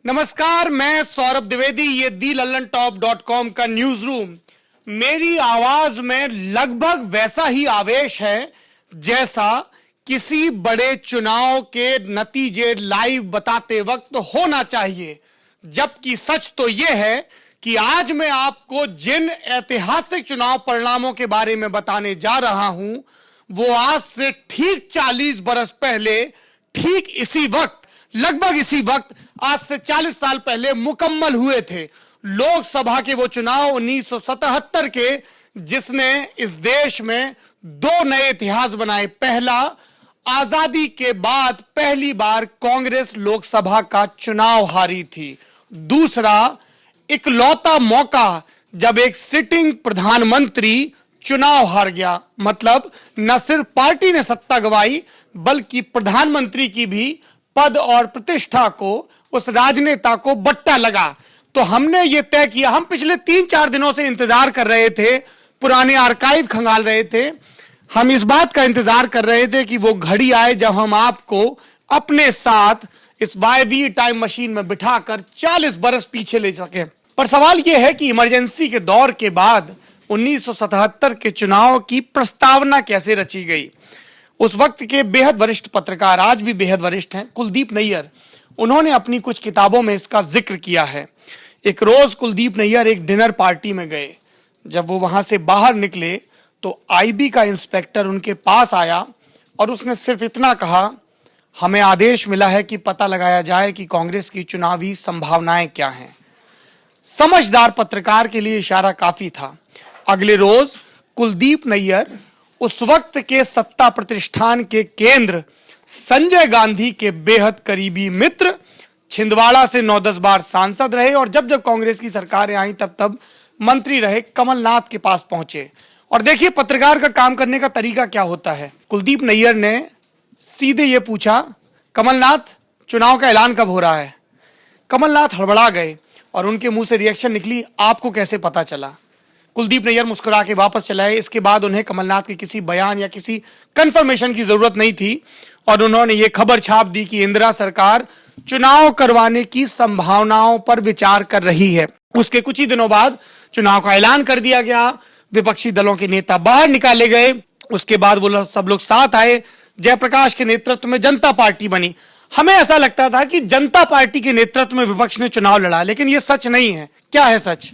नमस्कार, मैं सौरभ द्विवेदी। ये दी लल्लन टॉप .com का न्यूज रूम। मेरी आवाज में लगभग वैसा ही आवेश है जैसा किसी बड़े चुनाव के नतीजे लाइव बताते वक्त होना चाहिए। जबकि सच तो यह है कि आज मैं आपको जिन ऐतिहासिक चुनाव परिणामों के बारे में बताने जा रहा हूं, वो आज से ठीक 40 बरस पहले, ठीक इसी वक्त, लगभग इसी वक्त, आज से 40 साल पहले मुकम्मल हुए थे। लोकसभा के वो चुनाव 1977 के, जिसने इस देश में दो नए इतिहास बनाए। पहला, आजादी के बाद पहली बार कांग्रेस लोकसभा का चुनाव हारी थी। दूसरा, इकलौता मौका जब एक सिटिंग प्रधानमंत्री चुनाव हार गया। मतलब न सिर्फ पार्टी ने सत्ता गंवाई, बल्कि प्रधानमंत्री की भी पद और प्रतिष्ठा को, उस राजनेता को बट्टा लगा। तो हमने ये तय किया, हम पिछले 3-4 दिनों से इंतजार कर रहे थे, पुराने आर्काइव खंगाल रहे थे। हम इस बात का इंतजार कर रहे थे कि वो घड़ी आए जब हम आपको अपने साथ इस वायवी टाइम मशीन में बिठाकर 40 बरस पीछे ले सके। पर सवाल यह है कि इमरजेंसी के दौर के बाद 1977 के चुनाव की प्रस्तावना कैसे रची गई। उस वक्त के बेहद वरिष्ठ पत्रकार, आज भी बेहद वरिष्ठ हैं, कुलदीप नैयर, उन्होंने अपनी कुछ किताबों में इसका जिक्र किया है। एक रोज कुलदीप नैयर एक डिनर पार्टी में गए। जब वो वहां से बाहर निकले तो आईबी का इंस्पेक्टर उनके पास आया और उसने सिर्फ इतना कहा, हमें आदेश मिला है कि पता लगाया जाए कि कांग्रेस की चुनावी संभावनाएं क्या हैं। समझदार पत्रकार के लिए इशारा काफी था। अगले रोज कुलदीप नैयर उस वक्त के सत्ता प्रतिष्ठान के केंद्र संजय गांधी के बेहद करीबी मित्र, छिंदवाड़ा से 9-10 बार सांसद रहे और जब जब कांग्रेस की सरकारें आई तब तब मंत्री रहे, कमलनाथ के पास पहुंचे। और देखिए पत्रकार का काम करने का तरीका क्या होता है। कुलदीप नैयर ने सीधे ये पूछा, कमलनाथ, चुनाव का ऐलान कब हो रहा है। कमलनाथ हड़बड़ा गए और उनके मुंह से रिएक्शन निकली, आपको कैसे पता चला। कुलदीप नैयर मुस्कुरा के वापस चलाए। इसके बाद उन्हें कमलनाथ के किसी बयान या किसी कंफर्मेशन की जरूरत नहीं थी और उन्होंने ये खबर छाप दी कि इंदिरा सरकार चुनाव करवाने की संभावनाओं पर विचार कर रही है। उसके कुछ ही दिनों बाद चुनाव का ऐलान कर दिया गया। विपक्षी दलों के नेता बाहर निकाले गए। उसके बाद वो सब लोग साथ आए। जयप्रकाश के नेतृत्व में जनता पार्टी बनी। हमें ऐसा लगता था कि जनता पार्टी के नेतृत्व में विपक्ष ने चुनाव लड़ा, लेकिन यह सच नहीं है। क्या है सच?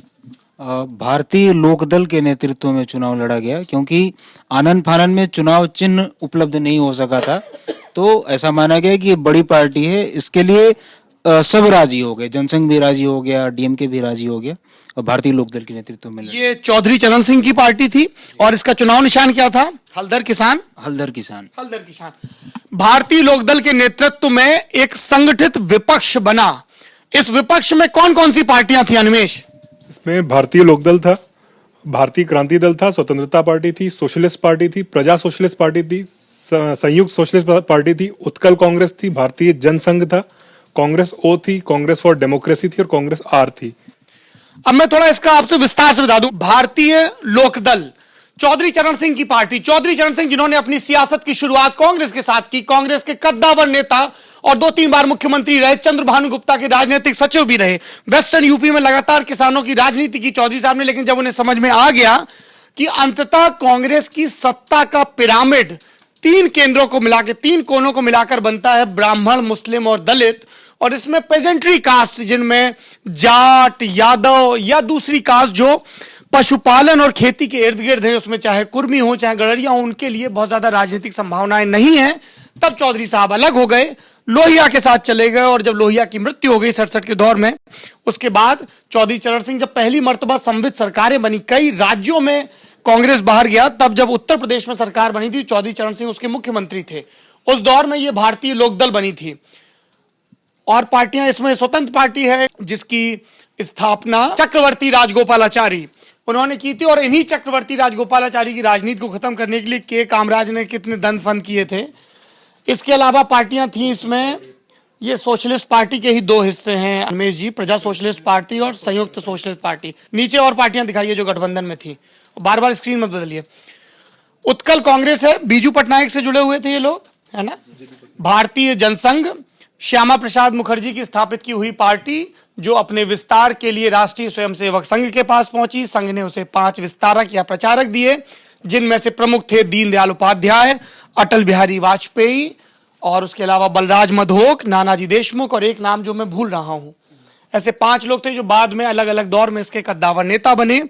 भारतीय लोकदल के नेतृत्व में चुनाव लड़ा गया, क्योंकि आनन फानन में चुनाव चिन्ह उपलब्ध नहीं हो सका था। तो ऐसा माना गया कि ये बड़ी पार्टी है, इसके लिए सब राजी हो गए। जनसंघ भी राजी हो गया, डीएमके भी राजी हो गया और भारतीय लोकदल के नेतृत्व में ये चौधरी चरण सिंह की पार्टी थी और इसका चुनाव निशान क्या था? हलदर किसान। हलदर किसान। हलदर किसान। भारतीय लोकदल के नेतृत्व में एक संगठित विपक्ष बना। इस विपक्ष में कौन कौन सी पार्टियां थी अनिमेश? इसमें भारतीय लोकदल था, भारतीय क्रांति दल था, स्वतंत्रता पार्टी थी, सोशलिस्ट पार्टी थी, प्रजा सोशलिस्ट पार्टी थी, संयुक्त सोशलिस्ट पार्टी थी, उत्कल कांग्रेस थी, भारतीय जनसंघ था, कांग्रेस ओ थी, कांग्रेस फॉर डेमोक्रेसी थी और कांग्रेस आर थी। अब मैं थोड़ा इसका आपसे विस्तार से बता दूं। भारतीय लोकदल, चौधरी चरण सिंह की पार्टी, चौधरी चरण सिंह जिन्होंने अपनी सियासत की शुरुआत कांग्रेस के साथ की, कांग्रेस के कद्दावर नेता और 2-3 बार मुख्यमंत्री रहे, चंद्रभानु गुप्ता के राजनीतिक सचिव भी रहे। वेस्टर्न यूपी में लगातार किसानों की राजनीति की चौधरी साहब ने, लेकिन जब उन्हें समझ में आ गया कि अंततः कांग्रेस की सत्ता का पिरामिड 3 केंद्रों को मिला के, 3 कोनों को मिलाकर बनता है, ब्राह्मण, मुस्लिम और दलित, और इसमें पेजेंट्री कास्ट जिनमें जाट, यादव या दूसरी कास्ट जो पशुपालन और खेती के इर्द गिर्द है, उसमें चाहे कुर्मी हो चाहे गड़रिया हो, उनके लिए बहुत ज्यादा राजनीतिक संभावनाएं नहीं है। तब चौधरी साहब अलग हो गए, लोहिया के साथ चले गए और जब लोहिया की मृत्यु हो गई 67 के दौर में, उसके बाद चौधरी चरण सिंह जब पहली मर्तबा संवित सरकारें बनी, कई राज्यों में कांग्रेस बाहर गया, तब जब उत्तर प्रदेश में सरकार बनी थी, चौधरी चरण सिंह उसके मुख्यमंत्री थे। उस दौर में यह भारतीय लोकदल बनी थी। और पार्टियां इसमें स्वतंत्र पार्टी है जिसकी स्थापना चक्रवर्ती राजगोपालाचारी उन्होंने की थी। और इन्हीं चक्रवर्ती राजगोपालाचारी की राजनीति को खत्म करने के लिए के कामराज ने कितने धन फंड किए थे। इसके अलावा पार्टियां थी इसमें, ये सोशलिस्ट पार्टी के ही 2 हिस्से हैं अनिमेश जी, प्रजा सोशलिस्ट पार्टी और संयुक्त सोशलिस्ट पार्टी। नीचे और पार्टियां दिखाइए जो गठबंधन में थी, बार बार स्क्रीन मत बदलिए। उत्कल कांग्रेस है, बीजू पटनायक से जुड़े हुए थे ये लोग, है ना। भारतीय जनसंघ, श्यामा प्रसाद मुखर्जी की स्थापित की हुई पार्टी जो अपने विस्तार के लिए राष्ट्रीय स्वयंसेवक संघ के पास पहुंची। संघ ने उसे 5 विस्तारक या प्रचारक दिए, जिनमें से प्रमुख थे दीनदयाल उपाध्याय, अटल बिहारी वाजपेयी और उसके अलावा बलराज मधोक, नानाजी देशमुख और एक नाम जो मैं भूल रहा हूं। ऐसे 5 लोग थे जो बाद में अलग अलग दौर में इसके कद्दावर नेता बने।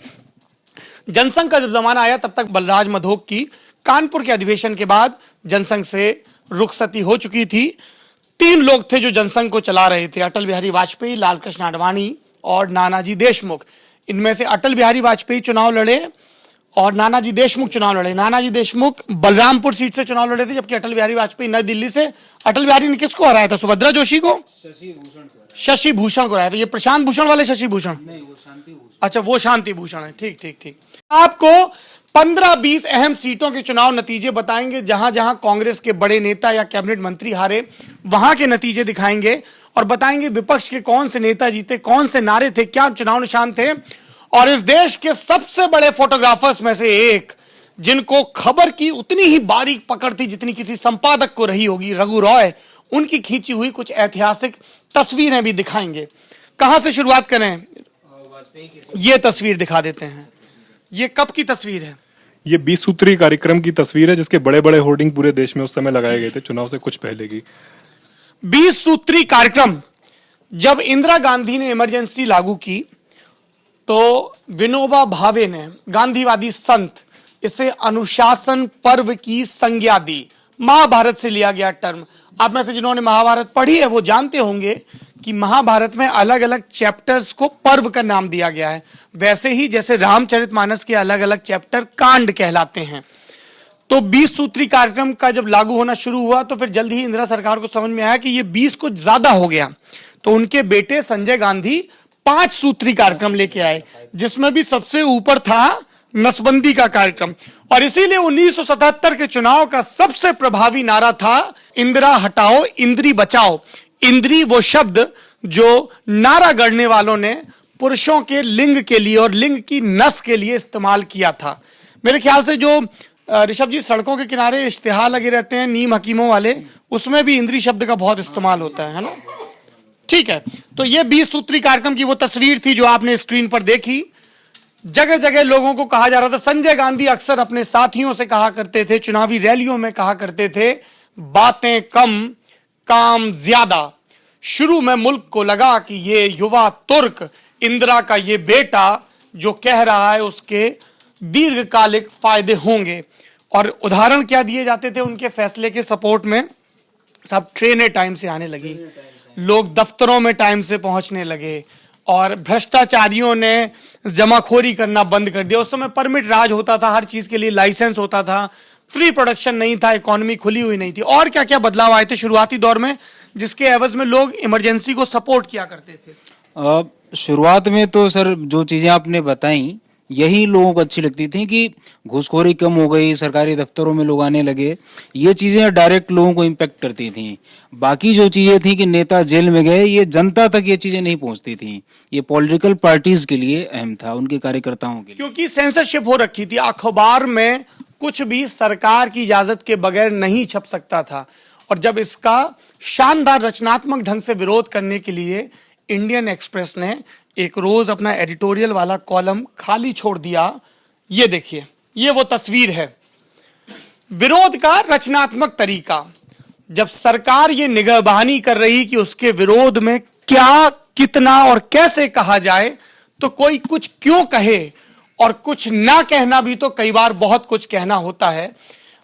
जनसंघ का जब जमाना आया तब तक बलराज मधोक की कानपुर के अधिवेशन के बाद जनसंघ से रुखसती हो चुकी थी। 3 लोग थे जो जनसंघ को चला रहे थे, अटल बिहारी वाजपेयी, लालकृष्ण आडवाणी और नानाजी देशमुख। इनमें से अटल बिहारी वाजपेयी चुनाव लड़े और नानाजी देशमुख चुनाव लड़े। नानाजी देशमुख बलरामपुर सीट से चुनाव लड़े थे, जबकि अटल बिहारी वाजपेयी नई दिल्ली से। अटल बिहारी ने किसको हराया था? सुभद्रा जोशी को, शशि भूषण को हराया था। ये प्रशांत भूषण वाले शशि भूषण नहीं, वो शांति भूषण। अच्छा, वो शांति भूषण है। ठीक ठीक ठीक। आपको 15-20 अहम सीटों के चुनाव नतीजे बताएंगे, जहां जहां कांग्रेस के बड़े नेता या कैबिनेट मंत्री हारे वहां के नतीजे दिखाएंगे और बताएंगे विपक्ष के कौन से नेता जीते, कौन से नारे थे, क्या चुनाव निशान थे। और इस देश के सबसे बड़े फोटोग्राफर्स में से एक, जिनको खबर की उतनी ही बारीक पकड़ थी जितनी किसी संपादक को रही होगी, रघु रॉय, उनकी खींची हुई कुछ ऐतिहासिक तस्वीरें भी दिखाएंगे। कहां से शुरुआत करें? ये तस्वीर दिखा देते हैं। ये कब की तस्वीर है? ये 20 सूत्री कार्यक्रम की तस्वीर है, जिसके बड़े बड़े होर्डिंग पूरे देश में उस समय लगाए गए थे, चुनाव से कुछ पहले की। 20 सूत्री कार्यक्रम जब इंदिरा गांधी ने इमरजेंसी लागू की तो विनोबा भावे ने, गांधीवादी संत, इसे अनुशासन पर्व की संज्ञा दी। महाभारत से लिया गया टर्म। आप में से जिन्होंने महाभारत पढ़ी है वो जानते होंगे कि महाभारत में अलग अलग चैप्टर्स को पर्व का नाम दिया गया है। वैसे ही जैसे रामचरितमानस के अलग अलग चैप्टर कांड कहलाते हैं। तो 20 सूत्री कार्यक्रम का जब लागू होना शुरू हुआ तो फिर जल्द ही इंदिरा सरकार को समझ में आया कि ये 20 को ज्यादा हो गया। तो उनके बेटे संजय गांधी 5 सूत्री कार्यक्रम लेके आए, जिसमें भी सबसे ऊपर था नसबंदी का कार्यक्रम। और इसीलिए 1977 के चुनाव का सबसे प्रभावी नारा था इंदिरा हटाओ, इंद्री बचाओ। इंद्री वो शब्द जो नारा गढ़ने वालों ने पुरुषों के लिंग के लिए और लिंग की नस के लिए इस्तेमाल किया था। मेरे ख्याल से जो ऋषभ जी सड़कों के किनारे इश्तिहार लगे रहते हैं नीम हकीमों वाले, उसमें भी इंद्री शब्द का बहुत इस्तेमाल होता है ना? ठीक है। तो ये 20 सूत्री कार्यक्रम की वो तस्वीर थी जो आपने स्क्रीन पर देखी। जगह जगह लोगों को कहा जा रहा था। संजय गांधी अक्सर अपने साथियों से कहा करते थे, चुनावी रैलियों में कहा करते थे, बातें कम काम ज्यादा। शुरू में मुल्क को लगा कि ये युवा तुर्क इंदिरा का ये बेटा जो कह रहा है उसके दीर्घकालिक फायदे होंगे। और उदाहरण क्या दिए जाते थे उनके फैसले के सपोर्ट में? सब ट्रेनें टाइम से आने लगी, लोग दफ्तरों में टाइम से पहुंचने लगे और भ्रष्टाचारियों ने जमाखोरी करना बंद कर दिया। उस समय परमिट राज होता था, हर चीज के लिए लाइसेंस होता था, फ्री प्रोडक्शन नहीं था, इकोनॉमी खुली हुई नहीं थी। और क्या क्या बदलाव आए थे शुरुआती दौर में जिसके एवज में लोग इमरजेंसी को सपोर्ट किया करते थे? शुरुआत में तो सर जो चीजें आपने बताई यही लोगों को अच्छी लगती थी कि घूसखोरी कम हो गई, सरकारी दफ्तरों में लोग आने लगे, ये चीजें डायरेक्ट लोगों को इम्पेक्ट करती थी। बाकी जो चीजें थी कि नेता जेल में गए, ये जनता तक ये चीजें नहीं पहुंचती थी। ये पॉलिटिकल पार्टीज के लिए अहम था, उनके कार्यकर्ताओं के लिए, क्योंकि सेंसरशिप हो रखी थी। अखबार में कुछ भी सरकार की इजाजत के बगैर नहीं छप सकता था। और जब इसका शानदार रचनात्मक ढंग से विरोध करने के लिए इंडियन एक्सप्रेस ने एक रोज अपना एडिटोरियल वाला कॉलम खाली छोड़ दिया। ये देखिए, ये वो तस्वीर है, विरोध का रचनात्मक तरीका। जब सरकार ये निगहबानी कर रही कि उसके विरोध में क्या, कितना और कैसे कहा जाए, तो कोई कुछ क्यों कहे और कुछ ना कहना भी तो कई बार बहुत कुछ कहना होता है।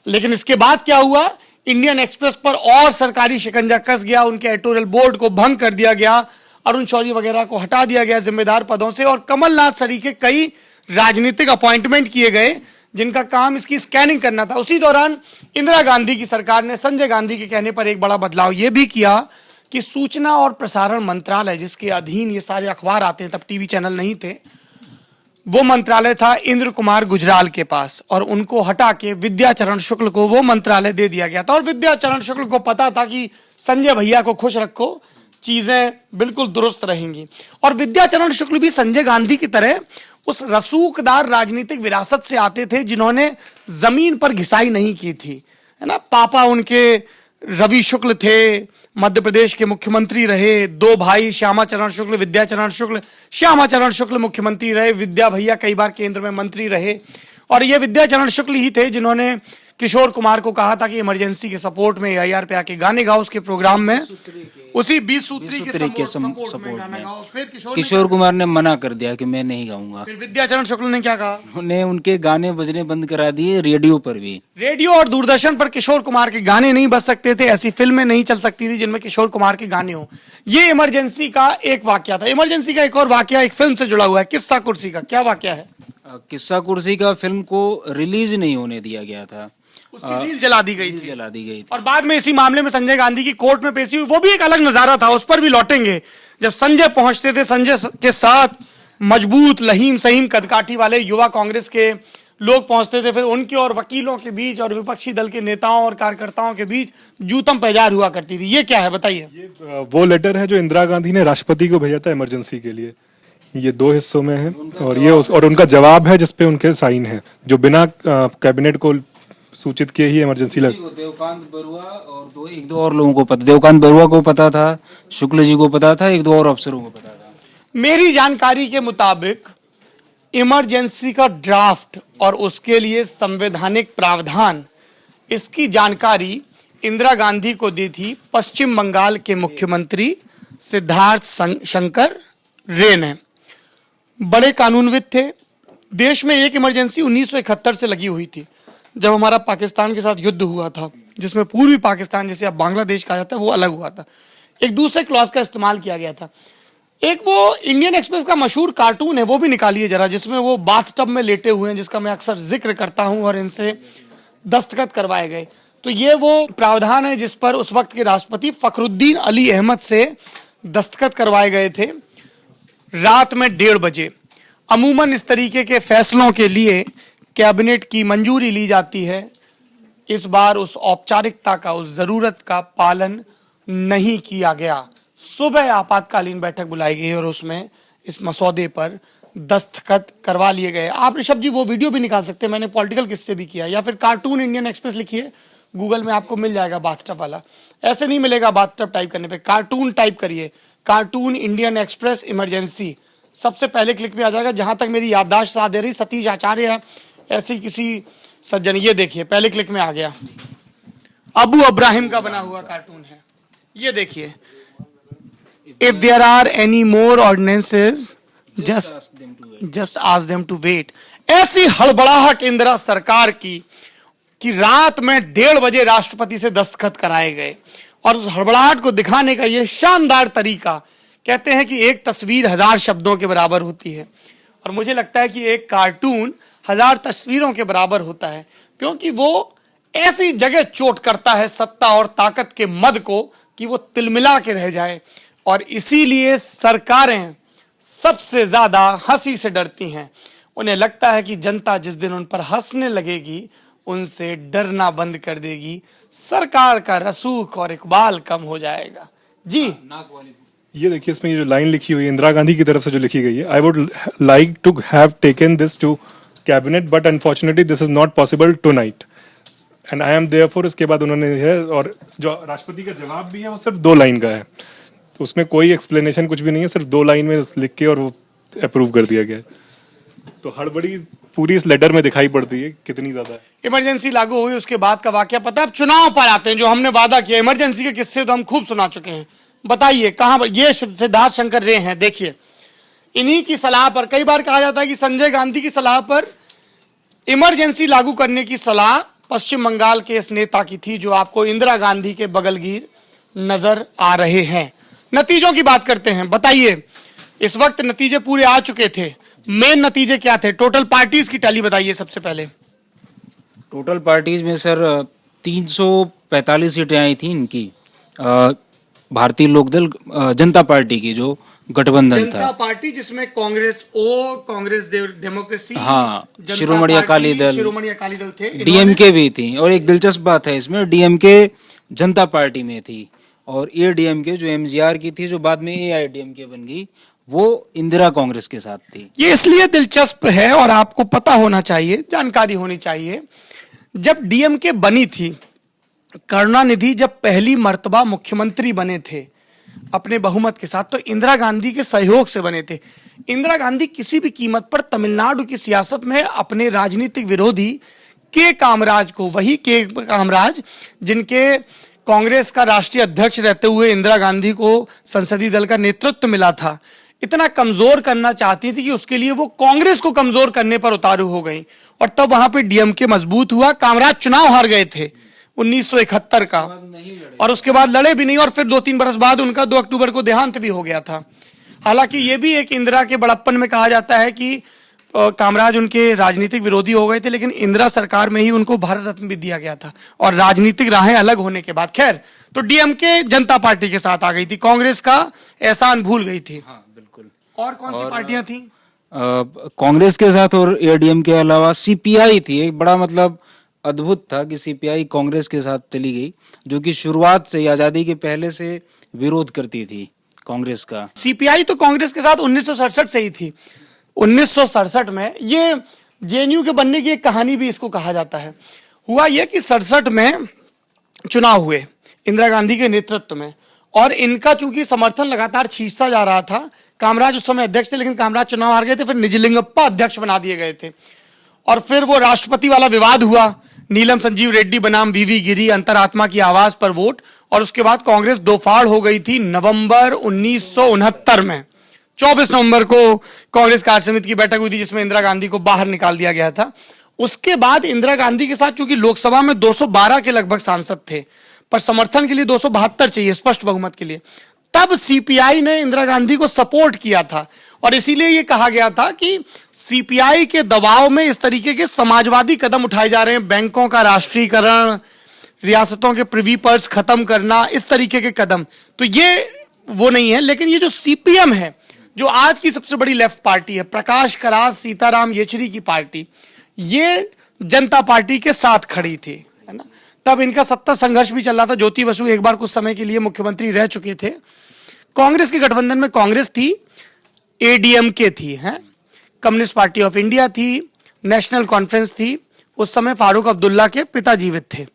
लेकिन इसके बाद क्या हुआ? इंडियन एक्सप्रेस पर और सरकारी शिकंजा कस गया, उनके एडिटोरियल बोर्ड को भंग कर दिया गया, अरुण शौरी वगैरह को हटा दिया गया जिम्मेदार पदों से और कमलनाथ सरी के कई राजनीतिक अपॉइंटमेंट किए गए जिनका काम इसकी स्कैनिंग करना था। उसी दौरान इंदिरा गांधी की सरकार ने संजय गांधी के कहने पर एक बड़ा बदलाव यह भी किया कि सूचना और प्रसारण मंत्रालय, जिसके अधीन ये सारे अखबार आते हैं, तब टीवी चैनल नहीं थे, वो मंत्रालय था इंद्र कुमार गुजराल के पास और उनको हटा के विद्याचरण शुक्ल को वो मंत्रालय दे दिया गया था। और विद्याचरण शुक्ल को पता था कि संजय भैया को खुश रखो, चीजें बिल्कुल दुरुस्त रहेंगी। और विद्याचरण शुक्ल भी संजय गांधी की तरह उस रसूखदार राजनीतिक विरासत से आते थे जिन्होंने जमीन पर घिसाई नहीं की थी, है ना। पापा उनके रवि शुक्ल थे, मध्य प्रदेश के मुख्यमंत्री रहे, दो भाई श्यामा चरण शुक्ल, विद्या चरण शुक्ल। श्यामा चरण शुक्ल मुख्यमंत्री रहे, विद्या भैया कई बार केंद्र में मंत्री रहे, और ये विद्या चरण शुक्ल ही थे जिन्होंने किशोर कुमार को कहा था कि इमरजेंसी के सपोर्ट में AIR पे आके गाने गाओ उसके प्रोग्राम में, उसी 20 सूत्री के सपोर्ट में गाना गाओ। फिर किशोर कुमार ने मना कर दिया कि मैं नहीं गाऊंगा। फिर विद्या चरण शुक्ल ने क्या कहा? उन्होंने उनके गाने बजने बंद करा दिए, रेडियो पर भी। रेडियो और दूरदर्शन पर किशोर कुमार के गाने नहीं बज सकते थे, ऐसी फिल्में नहीं चल सकती थी जिनमें किशोर कुमार के गाने हो। ये इमरजेंसी का एक वाकया था। इमरजेंसी का एक और वाकया एक फिल्म से जुड़ा हुआ है, किस्सा कुर्सी का। क्या वाकया है? किस्सा कुर्सी का फिल्म को रिलीज नहीं होने दिया गया था, उसकी रील जला दी गई थी। और बाद में इसी मामले में संजय गांधी की कोर्ट में पेशी हुई, वो भी एक अलग नजारा था, उस पर भी लौटेंगे। जब संजय पहुंचते थे, संजय के साथ मजबूत लहीम सहीम कदकाठी वाले युवा कांग्रेस के लोग पहुंचते थे, फिर उनके और वकीलों के बीच और विपक्षी दल के नेताओं और कार्यकर्ताओं के बीच जूतम पैजार हुआ करती थी। ये क्या है बताइए? ये वो लेटर है जो इंदिरा गांधी ने राष्ट्रपति को भेजा था इमरजेंसी के लिए। ये 2 हिस्सों में है, और ये और उनका जवाब है जिसपे उनके साइन है, जो बिना कैबिनेट को सूचित किए ही इमरजेंसी देवकांत बरुआ और एक दो और लोगों को पता, देवकांत बरुआ को पता था, शुक्ल जी को पता था, एक दो और अफसरों को पता था। मेरी जानकारी के मुताबिक इमरजेंसी का ड्राफ्ट और उसके लिए संवैधानिक प्रावधान, इसकी जानकारी इंदिरा गांधी को दी थी पश्चिम बंगाल के मुख्यमंत्री सिद्धार्थ शंकर रे ने। बड़े कानूनविद थे। देश में एक इमरजेंसी 1971 से लगी हुई थी, जब हमारा पाकिस्तान के साथ युद्ध हुआ था, जिसमें पूर्वी पाकिस्तान, जिसे अब बांग्लादेश कहा जाता है, वो अलग हुआ था। एक दूसरे क्लॉज का इस्तेमाल किया गया था। एक वो इंडियन एक्सप्रेस का मशहूर कार्टून है, वो भी निकालिए जरा, जिसमें वो बाथटब में लेटे हुए हैं, जिसका मैं अक्सर जिक्र करता हूं, और इनसे दस्तखत करवाए गए। तो ये वो प्रावधान है जिस पर उस वक्त के राष्ट्रपति फखरुद्दीन अली अहमद से दस्तखत करवाए गए थे रात में 1:30 बजे। अमूमन इस तरीके के फैसलों के लिए कैबिनेट की मंजूरी ली जाती है। इस बार उस औपचारिकता का, उस जरूरत का पालन नहीं किया गया। सुबह आपातकालीन बैठक बुलाई गई और उसमें इस मसौदे पर दस्तखत करवा लिए गए। आप ऋषभ जी वो वीडियो भी निकाल सकते हैं, मैंने पॉलिटिकल किससे भी किया, या फिर कार्टून इंडियन एक्सप्रेस लिखिए गूगल में, आपको मिल जाएगा बाथटब वाला। ऐसे नहीं मिलेगा बाथटब टाइप करने पे, कार्टून टाइप करिए, कार्टून इंडियन एक्सप्रेस इमरजेंसी, सबसे पहले क्लिक में आ जाएगा। जहां तक मेरी याददाश्त साथ दे रही, सतीश आचार्य ऐसी किसी सज्जन, ये देखिए पहले क्लिक में आ गया, अबू अब्राहिम का बना हुआ कार्टून है, ये देखिए। If there are any more ordinances just ask them to wait. ऐसी हड़बड़ाहट इंदिरा सरकार की कि रात में 1:30 बजे राष्ट्रपति से दस्तखत कराए गए, और उस हड़बड़ाहट को दिखाने का यह शानदार तरीका, कहते हैं कि एक तस्वीर 1000 शब्दों के बराबर होती है, और मुझे लगता है कि एक कार्टून 1000 तस्वीरों के बराबर होता है, क्योंकि वो ऐसी जगह चोट करता है सत्ता और ताकत के मद को कि वो तिलमिला के रह जाए। और इसीलिए सरकारें सबसे ज्यादा हंसी से डरती हैं। उन्हें लगता है कि जनता जिस दिन उन पर हंसने लगेगी, उनसे डरना बंद कर देगी, सरकार का रसूख और इकबाल कम हो जाएगा। जी ये देखिए, इसमें ये जो लाइन लिखी हुई है इंदिरा गांधी की तरफ से जो लिखी गई है, I would like to have taken this to cabinet but unfortunately this is not possible tonight and I am therefore. इसके बाद उन्होंने है, और जो राष्ट्रपति का जवाब भी है वो सिर्फ 2 लाइन का है, तो उसमें कोई एक्सप्लेनेशन कुछ भी नहीं है, सिर्फ 2 लाइन में लिख के और वो अप्रूव कर दिया गया है। तो हड़बड़ी पूरी इस लेटर में दिखाई पड़ती है कितनी ज्यादा है। इमरजेंसी लागू हुई, उसके बाद का वाकया पता है? अब चुनाव पर आते हैं, जो हमने वादा किया। इमरजेंसी के किस्से तो हम खूब सुना चुके हैं, बताइए कहां पर? ये सिद्धार्थ शंकर रे हैं, देखिए। इन्हीं की सलाह पर, कई बार कहा जाता है कि संजय गांधी की सलाह पर इमरजेंसी लागू करने की सलाह पश्चिम बंगाल के इस नेता की थी, जो आपको इंदिरा गांधी के बगलगीर नजर आ रहे हैं। नतीजों की बात करते हैं, बताइए। इस वक्त नतीजे पूरे आ चुके थे। मेन नतीजे क्या थे? टोटल पार्टीज की टैली बताइए सबसे पहले। टोटल पार्टीज में सर 345 सीटें आई थी इनकी, भारतीय लोकदल जनता पार्टी की जो गठबंधन था, जनता पार्टी जिसमें कांग्रेस ओ, कांग्रेस डेमोक्रेसी, हाँ, शिरोमणि अकाली दल थे, डीएमके भी थी। और एक दिलचस्प बात है इसमें, डीएमके जनता पार्टी में थी, और एडीएमके जो एमजीआर की थी, जो बाद में एआईडीएमके बन गई, वो इंदिरा कांग्रेस के साथ थी। ये इसलिए दिलचस्प है और आपको पता होना चाहिए, जानकारी होनी चाहिए। जब डीएमके बनी थी करुणानिधि जब पहली मर्तबा मुख्यमंत्री बने थे अपने बहुमत के साथ, तो इंदिरा गांधी के सहयोग से बने थे। इंदिरा गांधी किसी भी कीमत पर तमिलनाडु की सियासत में अपने राजनीतिक विरोधी के कामराज को, वही के कामराज जिनके कांग्रेस का राष्ट्रीय अध्यक्ष रहते हुए इंदिरा गांधी को संसदीय दल का नेतृत्व मिला था, इतना कमजोर करना चाहती थी कि उसके लिए वो कांग्रेस को कमजोर करने पर उतारू हो गई। और तब वहां पे डीएमके मजबूत हुआ। कामराज चुनाव हार गए थे 1971 का, और उसके बाद लड़े भी नहीं, और फिर 2-3 बरस बाद उनका 2 अक्टूबर को देहांत भी हो गया था। हालांकि ये भी एक इंदिरा के बड़प्पन में कहा जाता है कि कामराज उनके राजनीतिक विरोधी हो गए थे, लेकिन इंदिरा सरकार में ही उनको भारत रत्न भी दिया गया था। और राजनीतिक राहें अलग होने के बाद खैर तो डीएमके जनता पार्टी के साथ आ गई थी, कांग्रेस का एहसान भूल गई थी। हाँ बिल्कुल। और कौन सी पार्टियां थी? कांग्रेस के साथ और एडीएम के अलावा सीपीआई थी। एक बड़ा मतलब अद्भुत था कि सीपीआई कांग्रेस के साथ चली गई, जो कि शुरुआत से आजादी के पहले से विरोध करती थी कांग्रेस का। सीपीआई तो कांग्रेस के साथ 1967 से ही थी। 1967 में ये जेएनयू के बनने की एक कहानी भी इसको कहा जाता है। हुआ यह कि 67 में चुनाव हुए इंदिरा गांधी के नेतृत्व में, और इनका चूंकि समर्थन लगातार खींचता जा रहा था। कामराज उस समय अध्यक्ष थे, लेकिन कामराज चुनाव हार गए थे, फिर निजलिंगप्पा अध्यक्ष बना दिए गए थे। और फिर वो राष्ट्रपति वाला विवाद हुआ, नीलम संजीव रेड्डी बनाम वीवी गिरी अंतरात्मा की आवाज पर वोट, और उसके बाद कांग्रेस दो फाड़ हो गई थी नवंबर 1969 में। 24 नवंबर को कांग्रेस कार्य समिति की बैठक हुई थी, जिसमें इंदिरा गांधी को बाहर निकाल दिया गया था। उसके बाद इंदिरा गांधी के साथ चूंकि लोकसभा में 212 के लगभग सांसद थे, पर समर्थन के लिए 272 चाहिए स्पष्ट बहुमत के लिए, तब सीपीआई ने इंदिरा गांधी को सपोर्ट किया था। और इसीलिए यह कहा गया था कि सीपीआई के दबाव में इस तरीके के समाजवादी कदम उठाए जा रहे हैं, बैंकों का राष्ट्रीयकरण, रियासतों के प्रिवी पर्स खत्म करना, इस तरीके के कदम। तो ये वो नहीं है। लेकिन ये जो सीपीएम है, जो आज की सबसे बड़ी लेफ्ट पार्टी है, प्रकाश करात सीताराम येचुरी की पार्टी, ये जनता पार्टी के साथ खड़ी थी, है ना। तब इनका सत्ता संघर्ष भी चल रहा था। ज्योति बसु एक बार कुछ समय के लिए मुख्यमंत्री रह चुके थे। कांग्रेस के गठबंधन में कांग्रेस थी, एडीएमके थी, है, कम्युनिस्ट पार्टी ऑफ इंडिया थी, नेशनल कॉन्फ्रेंस थी। उस समय फारूक अब्दुल्ला के पिता जीवित थे।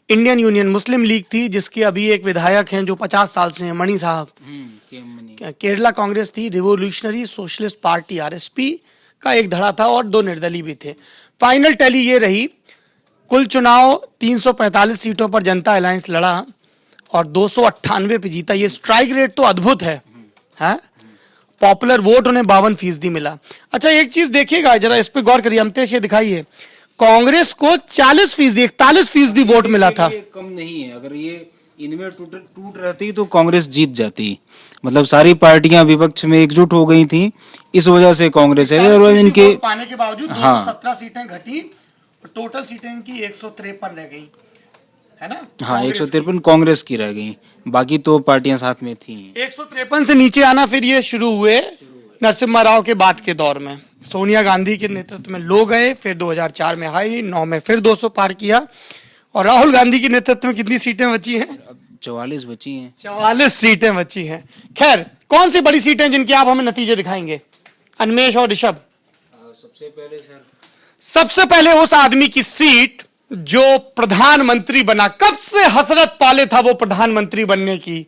इंडियन यूनियन मुस्लिम लीग थी, जिसके अभी एक विधायक हैं जो 50 साल से हैं, मणि साहब। केरला कांग्रेस थी, रिवोल्यूशनरी सोशलिस्ट पार्टी आरएसपी का एक धड़ा था, और 2 निर्दलीय भी थे। फाइनल टैली ये रही, कुल चुनाव 345 सीटों पर जनता अलायंस लड़ा और 298 पे जीता। ये स्ट्राइक रेट तो अद्भुत है। पॉपुलर वोट उन्हें 52% मिला। अच्छा, एक चीज देखिएगा जरा, इस पे गौर करिए, अमतेश ये दिखाइए, कांग्रेस को 40%, 41% वोट मिला था। कम नहीं है। अगर ये इनमें टूट रहती तो कांग्रेस जीत जाती। मतलब सारी पार्टियां विपक्ष में एकजुट हो गई थी, इस वजह से कांग्रेस है। और इनके पाने के बावजूद 217 सीटें घटी, टोटल सीटें इनकी 153 रह गई, है ना। हाँ, 153 कांग्रेस की रह गई, बाकी तो पार्टियां साथ में थी। 153 से नीचे आना फिर ये शुरू हुए नरसिम्हा राव के बाद के दौर में। सोनिया गांधी के नेतृत्व में लो गए, फिर 2004 में हाई, 9 में फिर 200 पार किया। और राहुल गांधी के नेतृत्व में कितनी सीटें बची हैं? 44 बची हैं। 44 सीटें बची हैं। खैर, कौन सी बड़ी सीटें जिनके आप हमें नतीजे दिखाएंगे, अन्मेष और ऋषभ? सबसे पहले उस आदमी की सीट जो प्रधानमंत्री बना, कब से हसरत पाले था वो प्रधानमंत्री बनने की,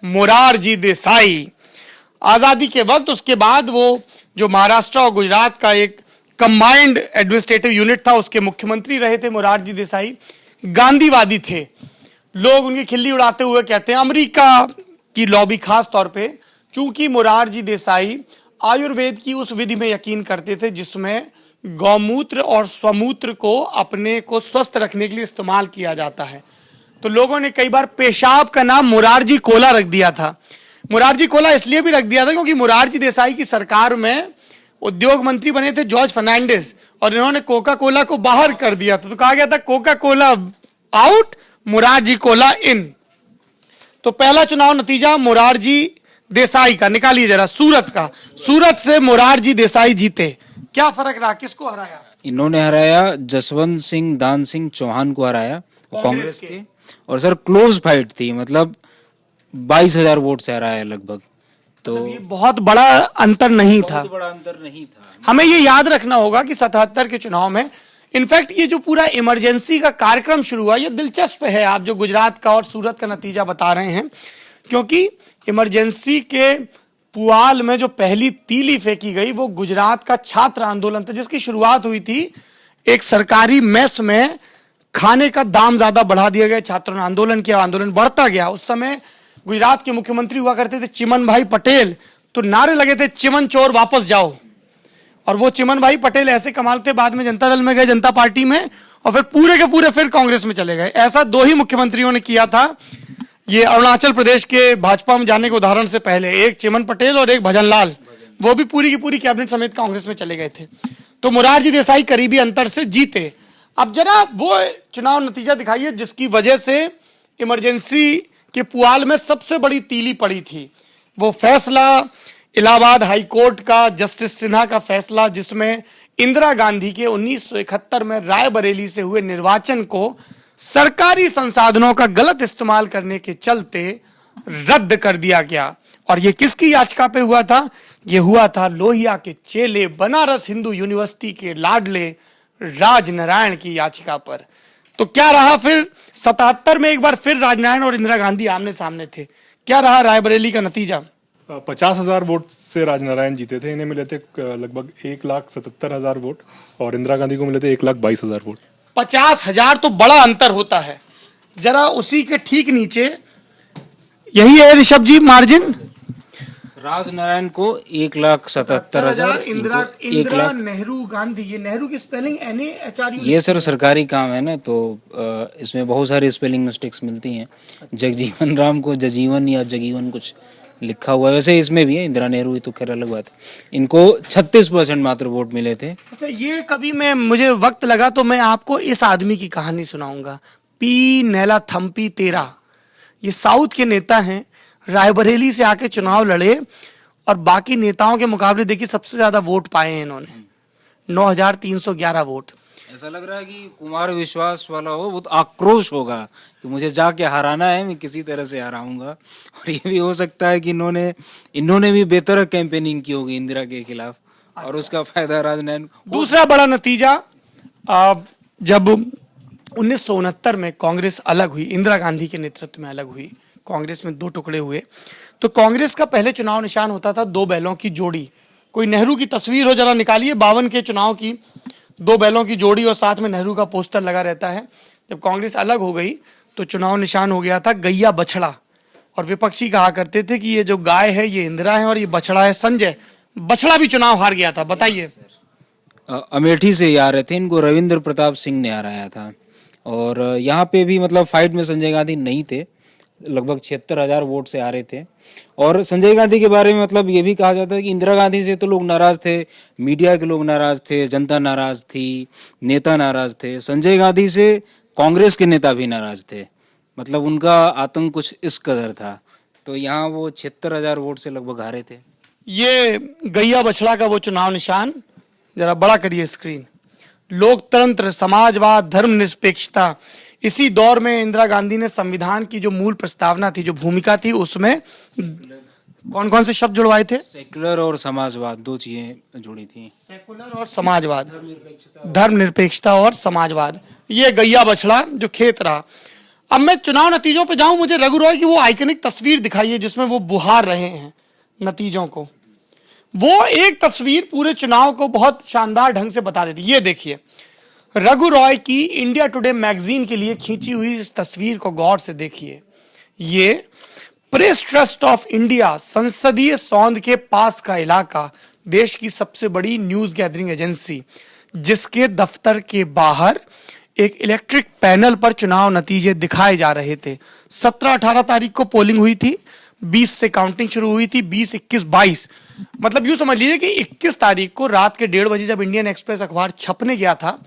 मोरारजी देसाई। आजादी के वक्त उसके बाद वो जो महाराष्ट्र और गुजरात का एक कंबाइंड एडमिनिस्ट्रेटिव यूनिट था, उसके मुख्यमंत्री रहे थे मोरारजी देसाई। गांधीवादी थे। लोग उनकी खिल्ली उड़ाते हुए कहते हैं, अमेरिका की लॉबी खास तौर पे, चूंकि मोरारजी देसाई आयुर्वेद की उस विधि में यकीन करते थे जिसमें गौमूत्र और स्वमूत्र को अपने को स्वस्थ रखने के लिए इस्तेमाल किया जाता है, तो लोगों ने कई बार पेशाब का नाम मोरारजी कोला रख दिया था। मोरारजी कोला इसलिए भी रख दिया था क्योंकि मोरारजी देसाई की सरकार में उद्योग मंत्री बने थे जॉर्ज फर्नांडिस, और इन्होंने कोका कोला को बाहर कर दिया था, तो कहा गया था Coca Cola out, Morarji cola in. तो पहला चुनाव नतीजा मोरारजी देसाई का, निकालिए जरा सूरत का, सूरत से मोरारजी देसाई जीते। क्या फर्क रहा, किसको हराया? इन्होंने हराया जसवंत सिंह दान सिंह चौहान को हराया कांग्रेस के। और सर क्लोज फाइट थी, मतलब 22,000 वोट से हराया लगभग। तो ये बहुत बड़ा अंतर नहीं था, बहुत बड़ा अंतर नहीं था। हमें ये याद रखना होगा कि 77 के चुनाव में इनफैक्ट ये जो पूरा इमरजेंसी का कार्यक्रम शुरू हुआ, ये दिलचस्प है, आप जो गुजरात का और सूरत का नतीजा बता रहे हैं, क्योंकि इमरजेंसी के पुआल में जो पहली तीली फेंकी गई वो गुजरात का छात्र आंदोलन था, जिसकी शुरुआत हुई थी एक सरकारी मेस में खाने का दाम ज्यादा बढ़ा दिया गया, छात्रों ने आंदोलन किया, आंदोलन बढ़ता गया। उस समय गुजरात के मुख्यमंत्री हुआ करते थे चिमन भाई पटेल, तो नारे लगे थे चिमन चोर वापस जाओ, और वो चिमन भाई पटेल ऐसे कमाल थे, बाद में जनता दल में गए, जनता पार्टी में, और फिर पूरे के पूरे फिर कांग्रेस में चले गए। ऐसा 2 ही मुख्यमंत्रियों ने किया था, ये अरुणाचल प्रदेश के भाजपा में जाने के उदाहरण से पहले, एक चिमन पटेल और एक भजन लाल, वो भी पूरी की पूरी कैबिनेट समेत कांग्रेस में चले गए थे। तो मोरारजी देसाई करीबी अंतर से जीते। अब जरा वो चुनाव नतीजा दिखाइए जिसकी वजह से इमरजेंसी के पुआल में सबसे बड़ी तीली पड़ी थी। वो फैसला इलाहाबाद हाई कोर्ट का, जस्टिस सिन्हा का फैसला, जिसमें इंदिरा गांधी के 1971 में रायबरेली से हुए निर्वाचन को सरकारी संसाधनों का गलत इस्तेमाल करने के चलते रद्द कर दिया गया। और ये किसकी याचिका पे हुआ था? ये हुआ था लोहिया के चेले, बनारस हिंदू यूनिवर्सिटी के लाडले राजनारायण की याचिका पर। तो क्या रहा फिर 77 में एक बार फिर राजनारायण और इंदिरा गांधी आमने सामने थे। क्या रहा रायबरेली का नतीजा? 50,000 वोट से राजनारायण जीते थे, इन्हें मिले थे लगभग 1,77,000 वोट, और इंदिरा गांधी को मिले थे 1,22,000 वोट। 50,000 तो बड़ा अंतर होता है। जरा उसी के ठीक नीचे यही है ऋषभ जी मार्जिन, राजनारायण को 1,77,000, इंदिरा नेहरू गांधी, ये नेहरू की स्पेलिंग NAHRU, ये सर सरकारी काम है ना, तो इसमें बहुत सारी स्पेलिंग मिस्टेक्स मिलती हैं। जगजीवन राम को जजीवन या जगीवन कुछ लिखा हुआ है, वैसे इसमें भी है इंदिरा नेहरू, तो खैर अलग बात है। इनको 36% मात्र वोट मिले थे। अच्छा, ये कभी मुझे वक्त लगा तो मैं आपको इस आदमी की कहानी सुनाऊंगा, पी नेलाथम्पी तेरा। ये साउथ के नेता हैं, रायबरेली से आके चुनाव लड़े और बाकी नेताओं के मुकाबले देखिए सबसे ज्यादा वोट पाए हैं इन्होंने, 9,311 वोट। ऐसा लग रहा है कि कुमार विश्वास वाला हो, वो तो आक्रोश होगा कि मुझे जाके हराना है, मैं किसी तरह से हराऊंगा। और ये भी हो सकता है कि इन्होंने भी बेहतर कैंपेनिंग की होगी इंदिरा के खिलाफ, और उसका फायदा राजनारायण। दूसरा बड़ा नतीजा, जब 1969 में कांग्रेस अलग हुई, इंदिरा गांधी के नेतृत्व में अलग हुई, कांग्रेस में 2 टुकड़े हुए, तो कांग्रेस का पहले चुनाव निशान होता था 2 बैलों की जोड़ी। कोई नेहरू की तस्वीर हो जरा निकालिए, 52 के चुनाव की 2 बैलों की जोड़ी और साथ में नेहरू का पोस्टर लगा रहता है। जब कांग्रेस अलग हो गई तो चुनाव निशान हो गया था गैया बछड़ा, और विपक्षी कहा करते थे कि ये जो गाय है ये इंदिरा है और ये बछड़ा है संजय। बछड़ा भी चुनाव हार गया था, बताइए। अमेठी से आ रहे थे, इनको रविंद्र प्रताप सिंह ने हराया था, और यहाँ पे भी मतलब फाइट में संजय गांधी नहीं थे, लगभग 76,000 वोट से आ रहे थे। और संजय गांधी के बारे में मतलब ये भी कहा जाता है कि इंदिरा गांधी से तो लोग नाराज थे, मीडिया के लोग नाराज थे, जनता नाराज थी, नेता नाराज थे। संजय गांधी से कांग्रेस के नेता भी नाराज थे, मतलब उनका आतंक कुछ इस कदर था। तो यहाँ वो 76,000 वोट से लगभग हारे थे। ये गैया बछड़ा का वो चुनाव निशान जरा बड़ा करिए स्क्रीन। लोकतंत्र, समाजवाद, धर्मनिरपेक्षता, इसी दौर में इंदिरा गांधी ने संविधान की जो मूल प्रस्तावना थी, जो भूमिका थी, उसमें कौन कौन से शब्द जुड़वाए थे? सेक्युलर और समाजवाद, 2 चीजें जुड़ी थी। सेकुलर और समाजवाद, धर्मनिरपेक्षता और समाजवाद। ये गैया बछड़ा जो खेत रहा। अब मैं चुनाव नतीजों पे जाऊं, मुझे रघु रॉय की वो आइकनिक तस्वीर दिखाइए जिसमें वो बुहार रहे हैं नतीजों को। वो एक तस्वीर पूरे चुनाव को बहुत शानदार ढंग से बता देती। ये देखिए, रघु रॉय की इंडिया टुडे मैगजीन के लिए खींची हुई इस तस्वीर को गौर से देखिए। ये प्रेस ट्रस्ट ऑफ इंडिया, संसदीय सौंध के पास का इलाका, देश की सबसे बड़ी न्यूज गैदरिंग एजेंसी, जिसके दफ्तर के बाहर एक इलेक्ट्रिक पैनल पर चुनाव नतीजे दिखाए जा रहे थे। 17-18 तारीख को पोलिंग हुई थी, 20 से काउंटिंग शुरू हुई थी, 20, 21, 22, मतलब यूं समझ लीजिए कि 21 तारीख को रात के 1:30 बजे जब इंडियन एक्सप्रेस अखबार छपने गया था,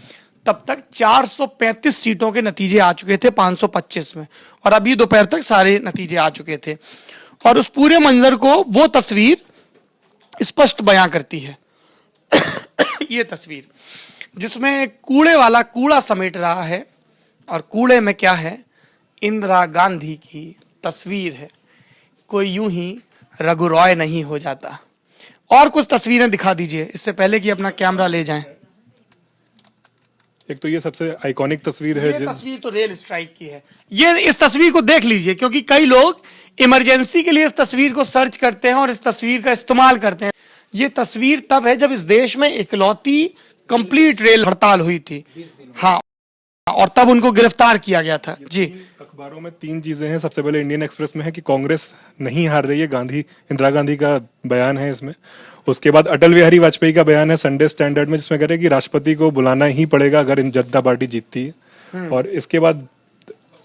तब तक 435 सीटों के नतीजे आ चुके थे 525 में, और अभी दोपहर तक सारे नतीजे आ चुके थे। और उस पूरे मंजर को वो तस्वीर स्पष्ट बयां करती है। ये तस्वीर जिसमें कूड़े वाला कूड़ा समेट रहा है, और कूड़े में क्या है? इंदिरा गांधी की तस्वीर है। कोई यूं ही रघु रॉय नहीं हो जाता। और कुछ तस्वीरें दिखा दीजिए इससे पहले कि अपना कैमरा ले जाएं। एक तो ये सबसे आइकॉनिक तस्वीर है। ये तस्वीर तो रेल स्ट्राइक की है। ये इस तस्वीर को देख लीजिए, क्योंकि कई लोग इमरजेंसी के लिए इस तस्वीर को सर्च करते हैं और इस तस्वीर का इस्तेमाल करते हैं। ये तस्वीर तब है जब इस देश में इकलौती कंप्लीट रेल हड़ताल हुई थी। हाँ, और तब उनको गिरफ्तार किया गया था। जी, अखबारों में 3 चीजें हैं। सबसे पहले इंडियन एक्सप्रेस में है कि कांग्रेस नहीं हार रही है, इंदिरा गांधी का बयान है इसमें। उसके बाद अटल बिहारी वाजपेयी का बयान है संडे स्टैंडर्ड में, जिसमें कह रहे हैं कि राष्ट्रपति को बुलाना ही पड़ेगा अगर जनता पार्टी जीतती है। और इसके बाद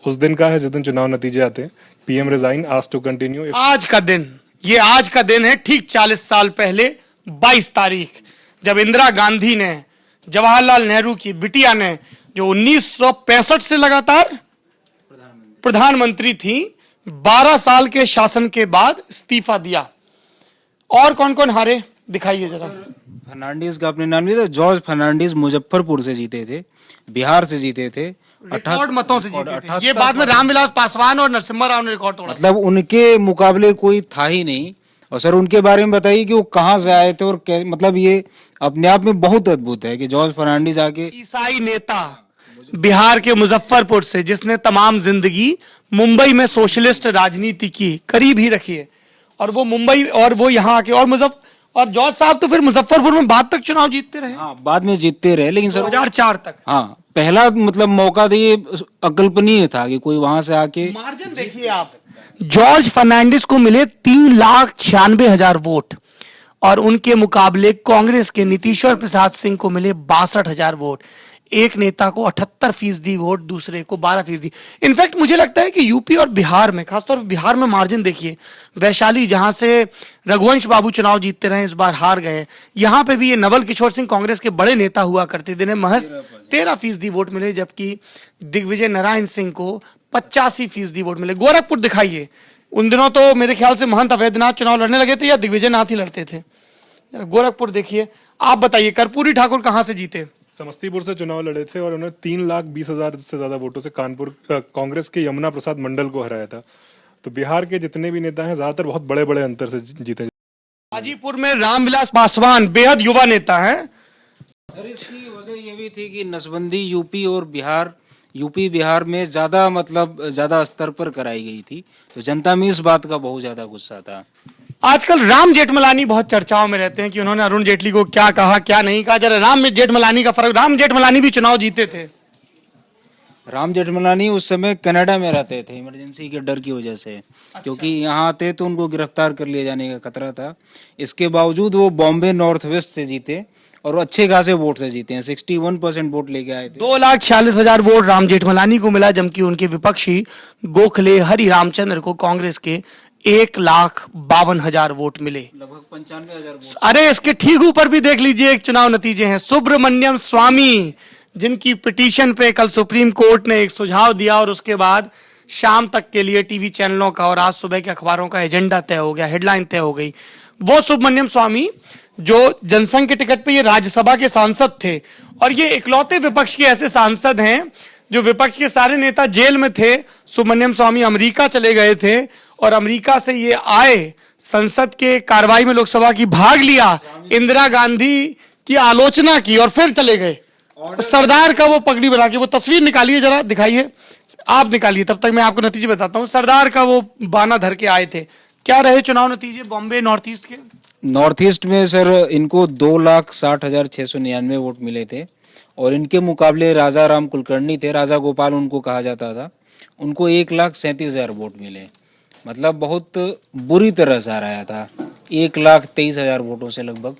उस दिन का है जिस दिन चुनाव नतीजे आते हैं, PM resign asked to continue. आज का दिन, ये आज का दिन है ठीक 40 साल पहले 22 तारीख, जब इंदिरा गांधी ने, जवाहरलाल नेहरू की बिटिया ने, जो 1965 से लगातार प्रधानमंत्री थी, 12 साल के शासन के बाद इस्तीफा दिया। और कौन कौन हारे दिखाइए जरा। फर्नांडिस का आपने नाम लिया था। जॉर्ज फर्नांडिस मुजफ्फरपुर से जीते थे, बिहार से जीते थे, रिकॉर्ड मतों से जीते थे। ये बाद में रामविलास पासवान और नरसिम्हा राव ने रिकॉर्ड तोड़ा। मतलब उनके मुकाबले कोई था ही नहीं। और सर उनके बारे में बताइए कि वो कहाँ से आए थे और मतलब ये अपने आप में बहुत अद्भुत है कि जॉर्ज फर्नांडिस आके, ईसाई नेता बिहार के मुजफ्फरपुर से, जिसने तमाम जिंदगी मुंबई में सोशलिस्ट राजनीति की, करीब ही रखी है, और वो मुंबई और वो यहाँ आके और जॉर्ज साहब तो फिर मुजफ्फरपुर में बाद तक चुनाव जीतते रहे। हाँ, बाद में जीतते रहे, लेकिन सर 2004 तक। हाँ, पहला मतलब मौका तो ये अकल्पनीय था कि कोई वहां से आके। मार्जिन देखिए आप, जॉर्ज फर्नांडिस को मिले 3,96,000 वोट, और उनके मुकाबले कांग्रेस के नीतीश्वर प्रसाद सिंह को मिले 62,000 वोट। एक नेता को 78% वोट, दूसरे को 12%। इनफैक्ट मुझे लगता है कि यूपी और बिहार में, खासतौर पर बिहार में मार्जिन देखिए, वैशाली जहां से रघुवंश बाबू चुनाव जीतते रहे, इस बार हार गए, यहां पे भी ये नवल किशोर सिंह कांग्रेस के बड़े नेता हुआ करते थे, महज 13% वोट मिले, जबकि दिग्विजय नारायण सिंह को 85% वोट मिले। गोरखपुर दिखाइए, उन दिनों तो मेरे ख्याल से महंत अवैधनाथ चुनाव लड़ने लगे थे या दिग्विजय नाथ ही लड़ते थे। गोरखपुर देखिए, आप बताइए कर्पूरी ठाकुर कहां से जीते? समस्तीपुर से चुनाव लड़े थे और उन्होंने 3,20,000 से ज्यादा वोटों से कांग्रेस के यमुना प्रसाद मंडल को हराया था। तो बिहार के जितने भी नेता हैं ज्यादातर बहुत बड़े बड़े अंतर से जीते। हाजीपुर में रामविलास पासवान बेहद युवा नेता है। सर इसकी वजह ये भी थी कि नसबंदी यूपी बिहार में ज्यादा मतलब ज्यादा स्तर पर कराई गई थी, तो जनता में इस बात का बहुत ज्यादा गुस्सा था। आजकल राम जेठमलानी बहुत चर्चाओं में रहते हैं कि उन्होंने अरुण जेटली को क्या कहा क्या नहीं कहा। जरा राम जेठमलानी का फर्क, राम जेठमलानी भी चुनाव जीते थे। राम जेठमलानी उस समय कनाडा में रहते थे इमरजेंसी के डर की वजह से। अच्छा। क्योंकि यहाँ आते तो उनको गिरफ्तार कर लिया जाने का खतरा था। इसके बावजूद वो बॉम्बे नॉर्थ वेस्ट से जीते और अच्छे खासे वोट से जीते हैं, 61% वोट लेके आए थे। 2,46,000 वोट राम जेठमलानी को मिला, जबकि उनके विपक्षी गोखले हरि रामचंद्र को कांग्रेस के 1,52,000 वोट मिले, लगभग 95,000 वोट। अरे इसके ठीक ऊपर भी देख लीजिए एक चुनाव नतीजे हैं। सुब्रमण्यम स्वामी, जिनकी पिटीशन पे कल सुप्रीम कोर्ट ने एक सुझाव दिया और उसके बाद शाम तक के लिए टीवी चैनलों का और आज सुबह के अखबारों का एजेंडा तय हो गया, हेडलाइन तय हो गई। वो सुब्रमण्यम स्वामी जो जनसंघ के टिकट पे ये राज्यसभा के सांसद थे, और ये इकलौते विपक्ष के ऐसे सांसद हैं जो विपक्ष के सारे नेता जेल में थे। सुब्रमण्यम स्वामी अमेरिका चले गए थे और अमेरिका से ये आए, संसद के कार्रवाई में लोकसभा की भाग लिया, इंदिरा गांधी की आलोचना की और फिर चले गए। सरदार का वो पगड़ी बना के, वो तस्वीर निकालिए जरा, दिखाइए, आप निकालिए, तब तक मैं आपको नतीजे बताता हूं। सरदार का वो बाना धर के आए थे। क्या रहे चुनाव नतीजे बॉम्बे नॉर्थ ईस्ट के? नॉर्थ ईस्ट में सर इनको 2,60,699 वोट मिले थे, और इनके मुकाबले राजा राम कुलकर्णी थे, राजा गोपाल उनको कहा जाता था, उनको 1,37,000 वोट मिले। मतलब बहुत बुरी तरह से हराया था। 1,23,000 वोटों से लगभग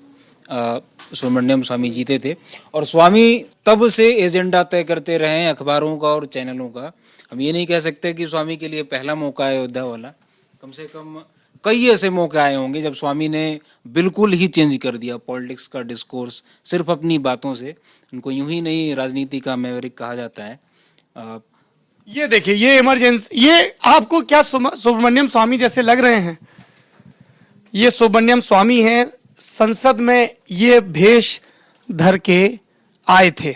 सुब्रमण्यम स्वामी जीते थे। और स्वामी तब से एजेंडा तय करते रहे हैं अखबारों का और चैनलों का। हम ये नहीं कह सकते कि स्वामी के लिए पहला मौका है अयोध्या वाला, कम से कम कई ऐसे मौके आए होंगे जब स्वामी ने बिल्कुल ही चेंज कर दिया पॉलिटिक्स का डिस्कोर्स सिर्फ अपनी बातों से। उनको यूं ही नहीं राजनीति का मैवरिक कहा जाता है। ये देखिए, ये इमरजेंसी, ये आपको क्या सुब्रमण्यम स्वामी जैसे लग रहे हैं? ये सुब्रमण्यम स्वामी हैं, संसद में ये भेष धर के आए थे।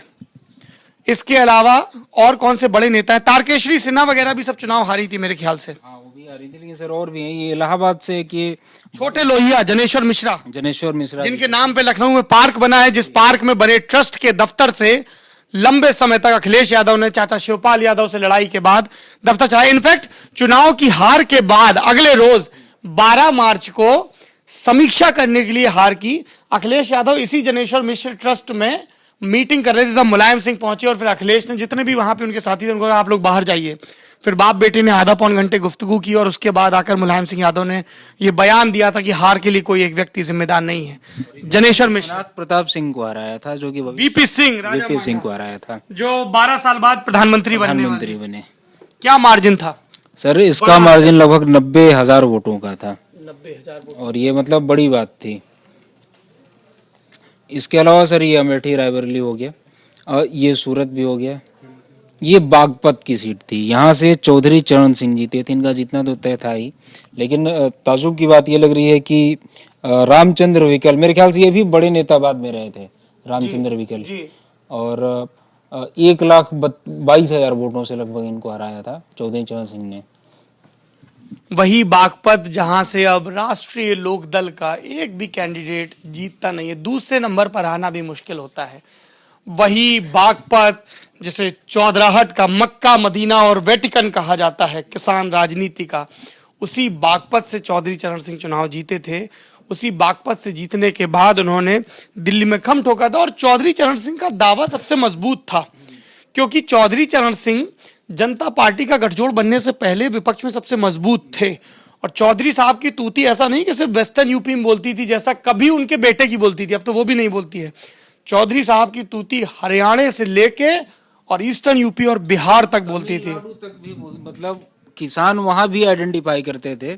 इसके अलावा और कौन से बड़े नेता हैं? तारकेश्वरी सिन्हा वगैरह भी सब चुनाव हारी थी मेरे ख्याल से। हाँ, वो भी हारी थी, लेकिन सर और भी हैं। ये इलाहाबाद से कि छोटे लोहिया, जनेश्वर मिश्रा जिनके नाम पे लखनऊ में पार्क बना है, जिस पार्क में बने ट्रस्ट के दफ्तर से लंबे समय तक अखिलेश यादव ने चाचा शिवपाल यादव से लड़ाई के बाद दफ्तर चलाया। इनफैक्ट चुनाव की हार के बाद अगले रोज 12 मार्च को समीक्षा करने के लिए हार की अखिलेश यादव इसी जनेश्वर मिश्र ट्रस्ट में मीटिंग कर रहे थे, तब मुलायम सिंह पहुंचे और फिर अखिलेश ने जितने भी वहां पे उनके साथी थे उनको कहा आप लोग बाहर जाइए। फिर बाप बेटे ने आधा पौन घंटे गुफ्तगू की और उसके बाद आकर मुलायम सिंह यादव ने यह बयान दिया था कि हार के लिए कोई एक व्यक्ति जिम्मेदार नहीं है। जनेश्वर मिश्र नाथ प्रताप सिंह को हराया था, जो कि वीपी सिंह को हराया था, जो 12 साल बाद प्रधानमंत्री बने। क्या मार्जिन था सर? इसका मार्जिन लगभग 90,000 वोटों का था। 90,000 और ये मतलब बड़ी बात थी। इसके अलावा सर ये अमेठी रायबरेली हो गया और ये सूरत भी हो गया। ये बागपत की सीट थी, यहाँ से चौधरी चरण सिंह जीते थे। इनका जीतना तो तय था ही, लेकिन ताजुब की बात ये लग रही है कि रामचंद्र विकल, मेरे ख्याल से ये भी बड़े नेता बाद में रहे थे, रामचंद्र विकल, और 1,22,000 वोटों से लगभग इनको हराया था चौधरी चरण सिंह ने। वही बागपत जहां से अब राष्ट्रीय लोकदल का एक भी कैंडिडेट जीतता नहीं है, दूसरे नंबर पर आना भी मुश्किल होता है। वही बागपत जिसे चौधराहट का मक्का मदीना और वेटिकन कहा जाता है किसान राजनीति का, उसी बागपत से चौधरी चरण सिंह चुनाव जीते थे। उसी बागपत से जीतने के बाद उन्होंने दिल्ली में खम ठोका था और चौधरी चरण सिंह का दावा सबसे मजबूत था, क्योंकि चौधरी चरण सिंह जनता पार्टी का गठजोड़ बनने से पहले विपक्ष में सबसे मजबूत थे। और चौधरी साहब की तूती ऐसा नहीं कि सिर्फ वेस्टर्न यूपी में बोलती थी, जैसा कभी उनके बेटे की बोलती थी, अब तो वो भी नहीं बोलती है। चौधरी साहब की तूती हरियाणा से लेके और ईस्टर्न यूपी और बिहार तक बोलती थी। मतलब किसान वहां भी आइडेंटिफाई करते थे,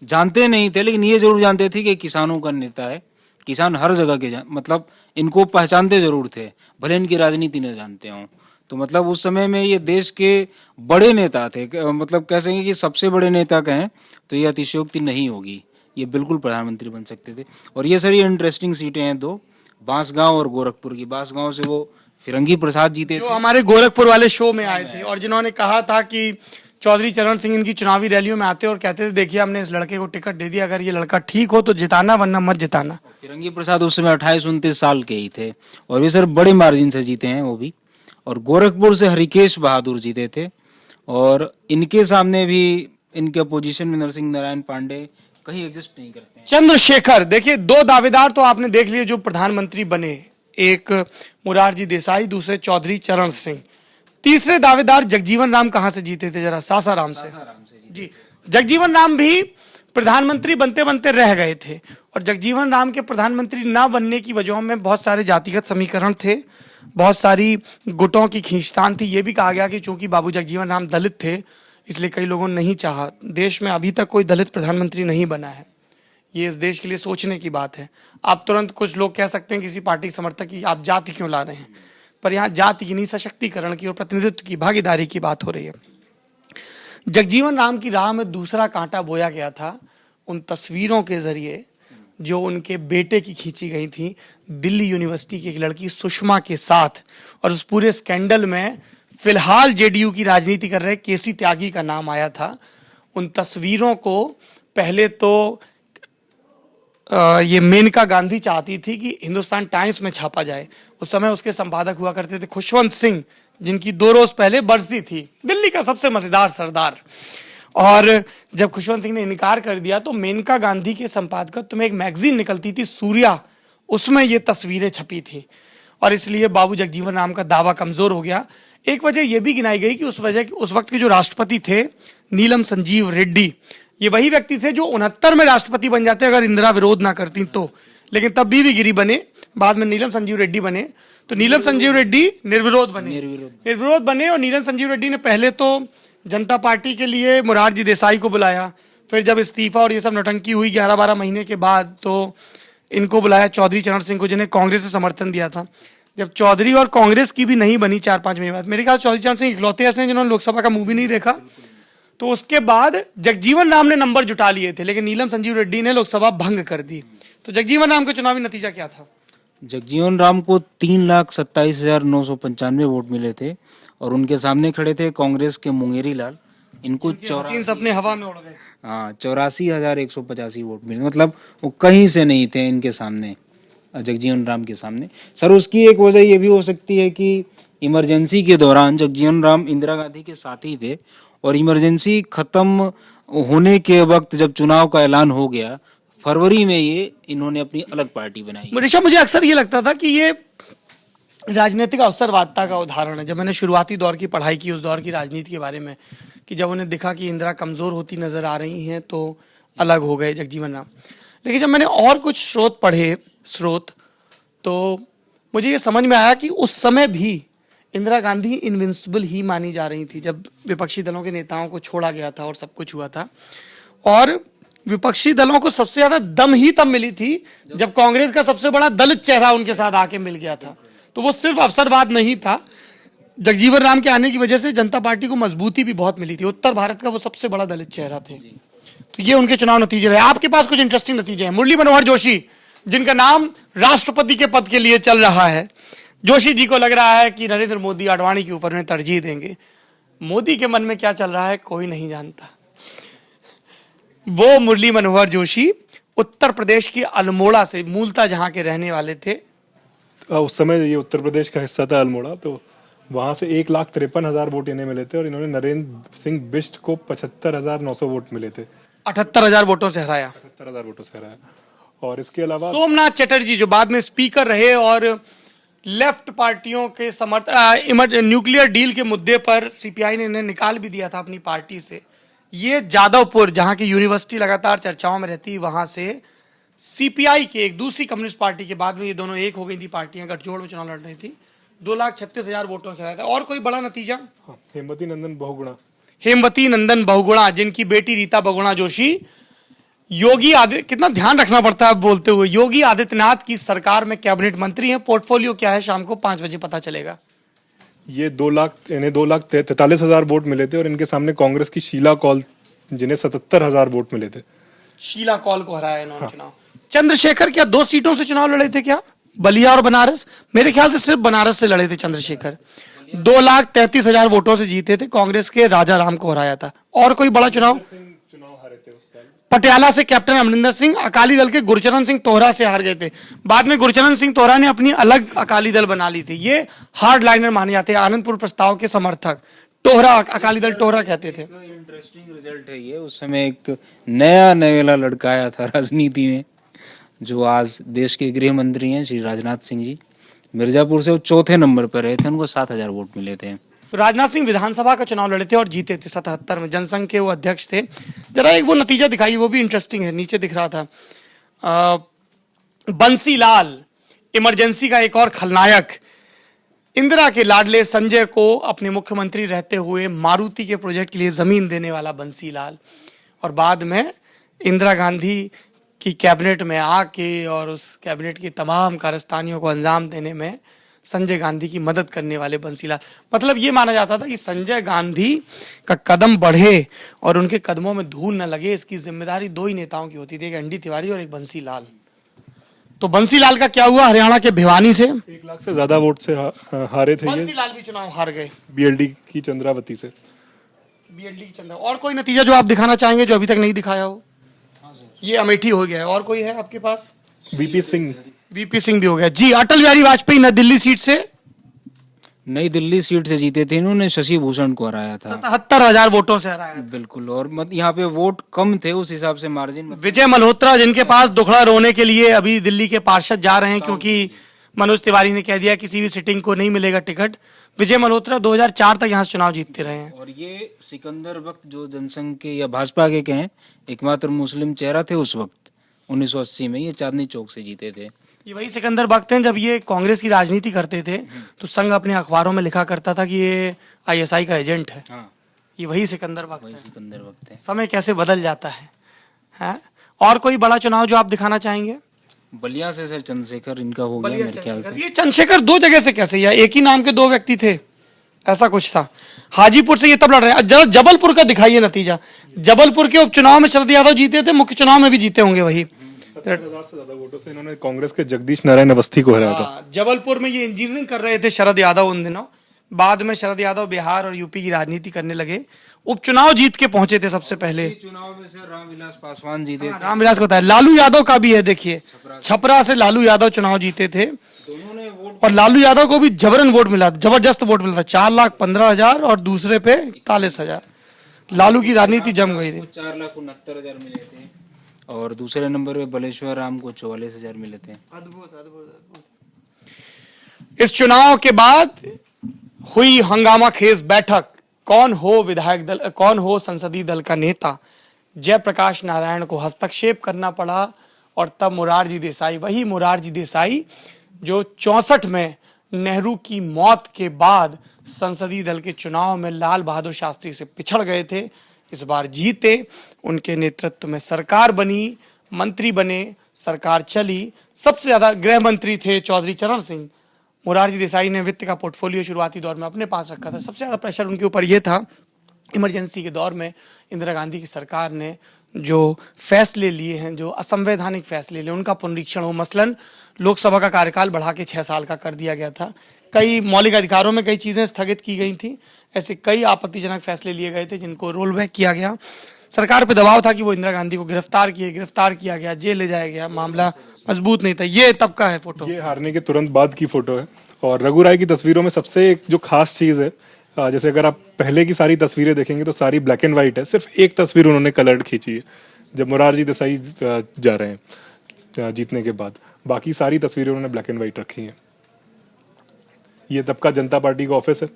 जानते नहीं थे, लेकिन ये जरूर जानते थे कि किसानों का नेता है। किसान हर जगह के मतलब इनको पहचानते जरूर थे, भले इनकी राजनीति न जानते हों। तो मतलब उस समय में ये देश के बड़े नेता थे, मतलब कह सकेंगे कि सबसे बड़े नेता कहें तो ये अतिशयोक्ति नहीं होगी, ये बिल्कुल प्रधानमंत्री बन सकते थे। और ये सर ये इंटरेस्टिंग सीटें हैं दो, बांसगांव और गोरखपुर की। बांसगांव से वो फिरंगी प्रसाद जीते जो थे, हमारे गोरखपुर वाले शो में आए थे और जिन्होंने कहा था कि चौधरी चरण सिंह इनकी चुनावी रैलियों में आते और कहते थे देखिए हमने इस लड़के को टिकट दे दिया, अगर ये लड़का ठीक हो तो जिताना वरना मत जिताना। फिरंगी प्रसाद उस समय 28-29 साल के ही थे और भी सर बड़े मार्जिन से जीते हैं वो भी। और गोरखपुर से हरिकेश बहादुर जीते थे और इनके सामने भी इनके अपोजिशन में नरसिंह नारायण पांडे कहीं एग्जिस्ट नहीं करते हैं। चंद्रशेखर, देखिए दो दावेदार तो आपने देख लिए जो प्रधानमंत्री बने, एक मोरारजी देसाई, दूसरे चौधरी चरण सिंह। तीसरे दावेदार जगजीवन राम कहां से जीते थे? जरा सासाराम से जी। जगजीवन राम भी प्रधानमंत्री बनते बनते रह गए थे और जगजीवन राम के प्रधानमंत्री ना बनने की वजहों में बहुत सारे जातिगत समीकरण थे, बहुत सारी गुटों की खींचतान थी। यह भी कहा गया कि चूंकि बाबू जगजीवन राम दलित थे इसलिए कई लोगों ने नहीं चाहा। देश में अभी तक कोई दलित प्रधानमंत्री नहीं बना है, ये इस देश के लिए सोचने की बात है। आप तुरंत कुछ लोग कह सकते हैं किसी पार्टी के समर्थक की आप जाति क्यों ला रहे हैं, पर यहाँ जाति की नहीं सशक्तिकरण की और प्रतिनिधित्व की, भागीदारी की बात हो रही है। जगजीवन राम की राह में दूसरा कांटा बोया गया था उन तस्वीरों के जरिए जो उनके बेटे की खींची गई थी दिल्ली यूनिवर्सिटी की एक लड़की सुषमा के साथ। और उस पूरे स्कैंडल में फिलहाल जेडीयू की राजनीति कर रहे केसी त्यागी का नाम आया था। उन तस्वीरों को पहले तो ये मेनका गांधी चाहती थी कि हिंदुस्तान टाइम्स में छापा जाए। उस समय उसके संपादक हुआ करते थे खुशवंत सिंह, जिनकी 2 रोज पहले बरसी थी, दिल्ली का सबसे मजेदार सरदार। और जब खुशवंत सिंह ने इनकार कर दिया तो मेनका गांधी के संपादकत्व में एक मैगजीन निकलती थी सूर्या, उसमें ये तस्वीरें छपी थी और इसलिए बाबू जगजीवन राम का दावा कमजोर हो गया। एक वजह यह भी गिनाई गई कि उस वक्त के जो राष्ट्रपति थे नीलम संजीव रेड्डी, ये वही व्यक्ति थे जो 69 में राष्ट्रपति बन जाते अगर इंदिरा विरोध ना करती तो, लेकिन तब बीवी गिरी बने, बाद में नीलम संजीव रेड्डी बने। तो नीलम संजीव रेड्डी निर्विरोध बने और नीलम संजीव रेड्डी ने पहले तो जनता पार्टी के लिए मोरारजी देसाई को बुलाया, फिर जब इस्तीफा और ये सब नौटंकी हुई 11-12 महीने के बाद तो इनको बुलाया चौधरी चरण सिंह को, जिन्हें कांग्रेस ने समर्थन दिया था। जब चौधरी और कांग्रेस की भी नहीं बनी 4-5 महीने बाद, मेरे ख्याल चौधरी चरण सिंह इकलौते ऐसे हैं जिन्होंने लोकसभा का मुंह भी नहीं देखा, तो उसके बाद जगजीवन राम ने नंबर जुटा लिए थे लेकिन नीलम संजीव रेड्डी ने लोकसभा भंग कर दी। तो जगजीवन राम का चुनावी नतीजा क्या था? जगजीवन राम को 3,27,995 वोट मिले थे और उनके सामने खड़े थे कांग्रेस के मुंगेरी लाल, इनको 84 अपने हवा में उड़ गए। 84,185 वोट मिले, मतलब वो कहीं से नहीं थे इनके सामने, जगजीवन राम के सामने। सर उसकी एक वजह ये भी हो सकती है कि इमरजेंसी के दौरान जगजीवन राम इंदिरा गांधी के साथी थे, और इमरजेंसी खत्म होने के वक्त जब चुनाव का ऐलान हो गया फरवरी में, ये इन्होंने अपनी अलग पार्टी बनाई। ऋषभ, मुझे अक्सर ये लगता था कि ये राजनीतिक अवसरवादिता का उदाहरण है। जब मैंने शुरुआती दौर की पढ़ाई की, उस दौर की राजनीति के बारे में, कि जब उन्हें दिखा कि इंदिरा कमजोर होती नजर आ रही हैं तो अलग हो गए जगजीवन राम। लेकिन जब मैंने और कुछ स्रोत तो मुझे ये समझ में आया कि उस समय भी इंदिरा गांधी इनविंसिबल ही मानी जा रही थी, जब विपक्षी दलों के नेताओं को छोड़ा गया था और सब कुछ हुआ था। और विपक्षी दलों को सबसे ज्यादा दम ही तब मिली थी जब कांग्रेस का सबसे बड़ा दलित चेहरा उनके साथ आके मिल गया था। तो वो सिर्फ अवसरवाद नहीं था, जगजीवन राम के आने की वजह से जनता पार्टी को मजबूती भी बहुत मिली थी। उत्तर भारत का वो सबसे बड़ा दलित चेहरा थे। तो ये उनके चुनाव नतीजे रहे। आपके पास कुछ इंटरेस्टिंग नतीजे हैं। मुरली मनोहर जोशी, जिनका नाम राष्ट्रपति के पद के लिए चल रहा है, जोशी जी को लग रहा है कि नरेंद्र मोदी आडवाणी के ऊपर में तरजीह देंगे। मोदी के मन में क्या चल रहा है कोई नहीं जानता। वो मुरली मनोहर जोशी उत्तर प्रदेश की अल्मोड़ा से, मूलतः जहां के रहने वाले थे। उस समय ये उत्तर प्रदेश का हिस्सा था अल्मोड़ा, तो वहां से 1,53,000 वोट इन्हें मिले थे और इन्होंने नरेंद्र सिंह बिष्ट को 75,900 वोट मिले थे। 78,000 वोटों से हराया। 78,000 वोटों से हराया। और इसके अलावा सोमनाथ चटर्जी, जो बाद में स्पीकर रहे और लेफ्ट पार्टियों के न्यूक्लियर डील के मुद्दे पर सीपीआई ने इन्हें निकाल भी दिया था अपनी पार्टी से। ये जादवपुर, जहां की यूनिवर्सिटी लगातार चर्चाओं में रहती, वहां से सीपीआई के एक दूसरी कम्युनिस्ट पार्टी के, बाद में ये दोनों एक हो गई थी पार्टियां, गठजोड़ में चुनाव लड़ रही थी, 2,36,000 वोटों से रहा था। और कोई बड़ा नतीजा? हेमवती नंदन बहुगुणा। हेमवती नंदन बहुगुणा, जिनकी बेटी रीता बहुगुणा जोशी योगी आदित्य, कितना ध्यान रखना पड़ता है बोलते हुए, योगी आदित्यनाथ की सरकार में कैबिनेट मंत्री हैं। पोर्टफोलियो क्या है शाम को 5 बजे पता चलेगा। ये 2,43,000 वोट मिले थे और इनके सामने कांग्रेस की शीला कौल, जिन्हें 77,000 वोट मिले थे। शीला कौल को हराया इन्होंने चुनाव। चंद्रशेखर क्या 2 सीटों से चुनाव लड़े थे क्या? बलिया और बनारस? मेरे ख्याल से सिर्फ बनारस से लड़े थे चंद्रशेखर। 2,33,000 वोटों से जीते थे। कांग्रेस के राजा राम को हराया था। और कोई बड़ा चुनाव? पटियाला से कैप्टन अमरिंदर सिंह अकाली दल के गुरचरण सिंह तोहरा से हार गए थे। बाद में गुरचरण सिंह तोहरा ने अपनी अलग अकाली दल बना ली थी। ये हार्ड लाइनर माने जाते हैं, आनंदपुर प्रस्ताव के समर्थक। टोहरा, अकाली दल टोहरा कहते थे। इंटरेस्टिंग रिजल्ट है ये। उस समय एक नया नवेला लड़का आया था राजनीति में, जो आज देश के गृह मंत्री हैं, श्री राजनाथ सिंह जी। मिर्जापुर से वो 4थे नंबर पर रहे थे, उनको 7,000 वोट मिले थे। राजनाथ सिंह विधानसभा का चुनाव लड़े थे और जीते थे 77 में। जनसंघ के वो अध्यक्ष थे। जरा एक वो नतीजा दिखाई, वो भी इंटरेस्टिंग है। नीचे दिख रहा था बंसीलाल, इमरजेंसी का एक और खलनायक, इंदिरा के लाडले संजय को अपने मुख्यमंत्री रहते हुए मारुति के प्रोजेक्ट के लिए जमीन देने वाला बंसीलाल, और बाद में इंदिरा गांधी की कैबिनेट में आके और उस कैबिनेट की तमाम कारस्तानियों को अंजाम देने में संजय गांधी की मदद करने वाले बंसीलाल। मतलब ये माना जाता था कि संजय गांधी का कदम बढ़े और उनके कदमों में धूल न लगे, इसकी जिम्मेदारी 2 ही नेताओं की होती थी, एक एनडी तिवारी और एक बंसीलाल। तो बंसीलाल का क्या हुआ? हरियाणा के भिवानी से 1 लाख से ज्यादा वोट से हारे थे। बंसीलाल भी चुनाव हार गए बीएलडी की चंद्रावती से। बीएलडी की चंद्रा। और कोई नतीजा जो आप दिखाना चाहेंगे जो अभी तक नहीं दिखाया हो? ये अमेठी हो गया है। और कोई है आपके पास? वीपी सिंह भी हो गया जी। अटल बिहारी वाजपेयी नई दिल्ली सीट से, नई दिल्ली सीट से जीते थे। इन्होंने शशि भूषण को हराया था 77,000 वोटों से हराया। बिल्कुल। और यहाँ पे वोट कम थे, उस हिसाब से मार्जिन। विजय मल्होत्रा, जिनके पास दुखड़ा रोने के लिए अभी दिल्ली के पार्षद जा रहे हैं, क्योंकि मनोज तिवारी ने कह दिया किसी भी सिटिंग को नहीं मिलेगा टिकट। विजय मल्होत्रा 2004 तक यहाँ से चुनाव जीतते रहे हैं। और ये सिकंदर वक्त जो जनसंघ के या भाजपा के कहें एकमात्र मुस्लिम चेहरा थे उस वक्त 1980 में। ये चांदनी चौक से जीते थे। ये वही सिकंदर वक्त हैं जब ये कांग्रेस की राजनीति करते थे, तो संघ अपने अखबारों में लिखा करता था कि ये आईएसआई का एजेंट है। ये वही सिकंदर वक्त है। समय कैसे बदल जाता है? और कोई बड़ा चुनाव जो आप दिखाना चाहेंगे? बलिया से सर चंद्रशेखर इनका हो गया मेरे ख्याल से। ये चंद्रशेखर 2 जगह से कैसे? या एक ही नाम के 2 व्यक्ति थे, ऐसा कुछ था। हाजीपुर से ये तब लड़ रहे हैं। जरा जबलपुर का दिखाइए नतीजा। जबलपुर के उपचुनाव में शरद यादव जीते थे, मुख्य चुनाव में भी जीते होंगे वही। 70,000 से ज्यादा वोटों से इन्होंने कांग्रेस के जगदीश नारायण अवस्थी को हराया था। जबलपुर में ये इंजीनियरिंग कर रहे थे शरद यादव उन दिनों। बाद में शरद यादव बिहार और यूपी की राजनीति करने लगे। उपचुनाव जीत के पहुंचे थे सबसे पहले। चुनाव में सर रामविलास पासवान जीते थे। रामविलास को बताया। लालू यादव का भी है, देखिए छपरा से लालू यादव चुनाव जीते थे। दोनों ने वोट और लालू यादव को भी जबरन वोट मिला, जबरदस्त वोट मिला था, 4,15,000 और दूसरे पे 41,000। लालू की राजनीति जम गई थी। 4,69,000 मिले थे और दूसरे नंबर पे बलेश्वर राम को 44,000 मिले थे। अद्भुत अद्भुत अद्भुत। इस चुनाव के बाद हुई हंगामा खेज बैठक, कौन हो विधायक दल, कौन हो संसदीय दल का नेता, जयप्रकाश नारायण को हस्तक्षेप करना पड़ा। और तब मोरारजी देसाई, वही मोरारजी देसाई जो 64 में नेहरू की मौत के बाद संसदीय दल के चुनाव में लाल बहादुर शास्त्री से पिछड़ गए थे, इस बार जीते, उनके नेतृत्व में सरकार बनी, मंत्री बने, सरकार चली। सबसे ज्यादा गृह मंत्री थे चौधरी चरण सिंह। मोरारजी देसाई ने वित्त का पोर्टफोलियो शुरुआती दौर में अपने पास रखा था। सबसे ज्यादा प्रेशर उनके ऊपर यह था, इमरजेंसी के दौर में इंदिरा गांधी की सरकार ने जो फैसले लिए हैं, जो असंवैधानिक फैसले लिए, उनका पुनरीक्षण हो। मसलन लोकसभा का कार्यकाल बढ़ा के 6 साल का कर दिया गया था, कई मौलिक अधिकारों में कई चीजें स्थगित की गई थी, ऐसे कई आपत्तिजनक फैसले लिए गए थे जिनको रोल बैक किया गया। सरकार पे दबाव था कि वो इंदिरा गांधी को गिरफ्तार किया गया, जेल ले जाया गया, मामला मजबूत नहीं था। ये तब का है फोटो, ये हारने के तुरंत बाद की फोटो है। और रघु राय की तस्वीरों में सबसे एक जो खास चीज है, जैसे अगर आप पहले की सारी तस्वीरें देखेंगे तो सारी ब्लैक एंड व्हाइट है, सिर्फ एक तस्वीर उन्होंने कलर्ड खींची है जब मोरारजी देसाई जा रहे हैं जीतने के बाद। बाकी सारी तस्वीरें उन्होंने ब्लैक एंड व्हाइट रखी हैं। ये तब का जनता पार्टी का ऑफिस है।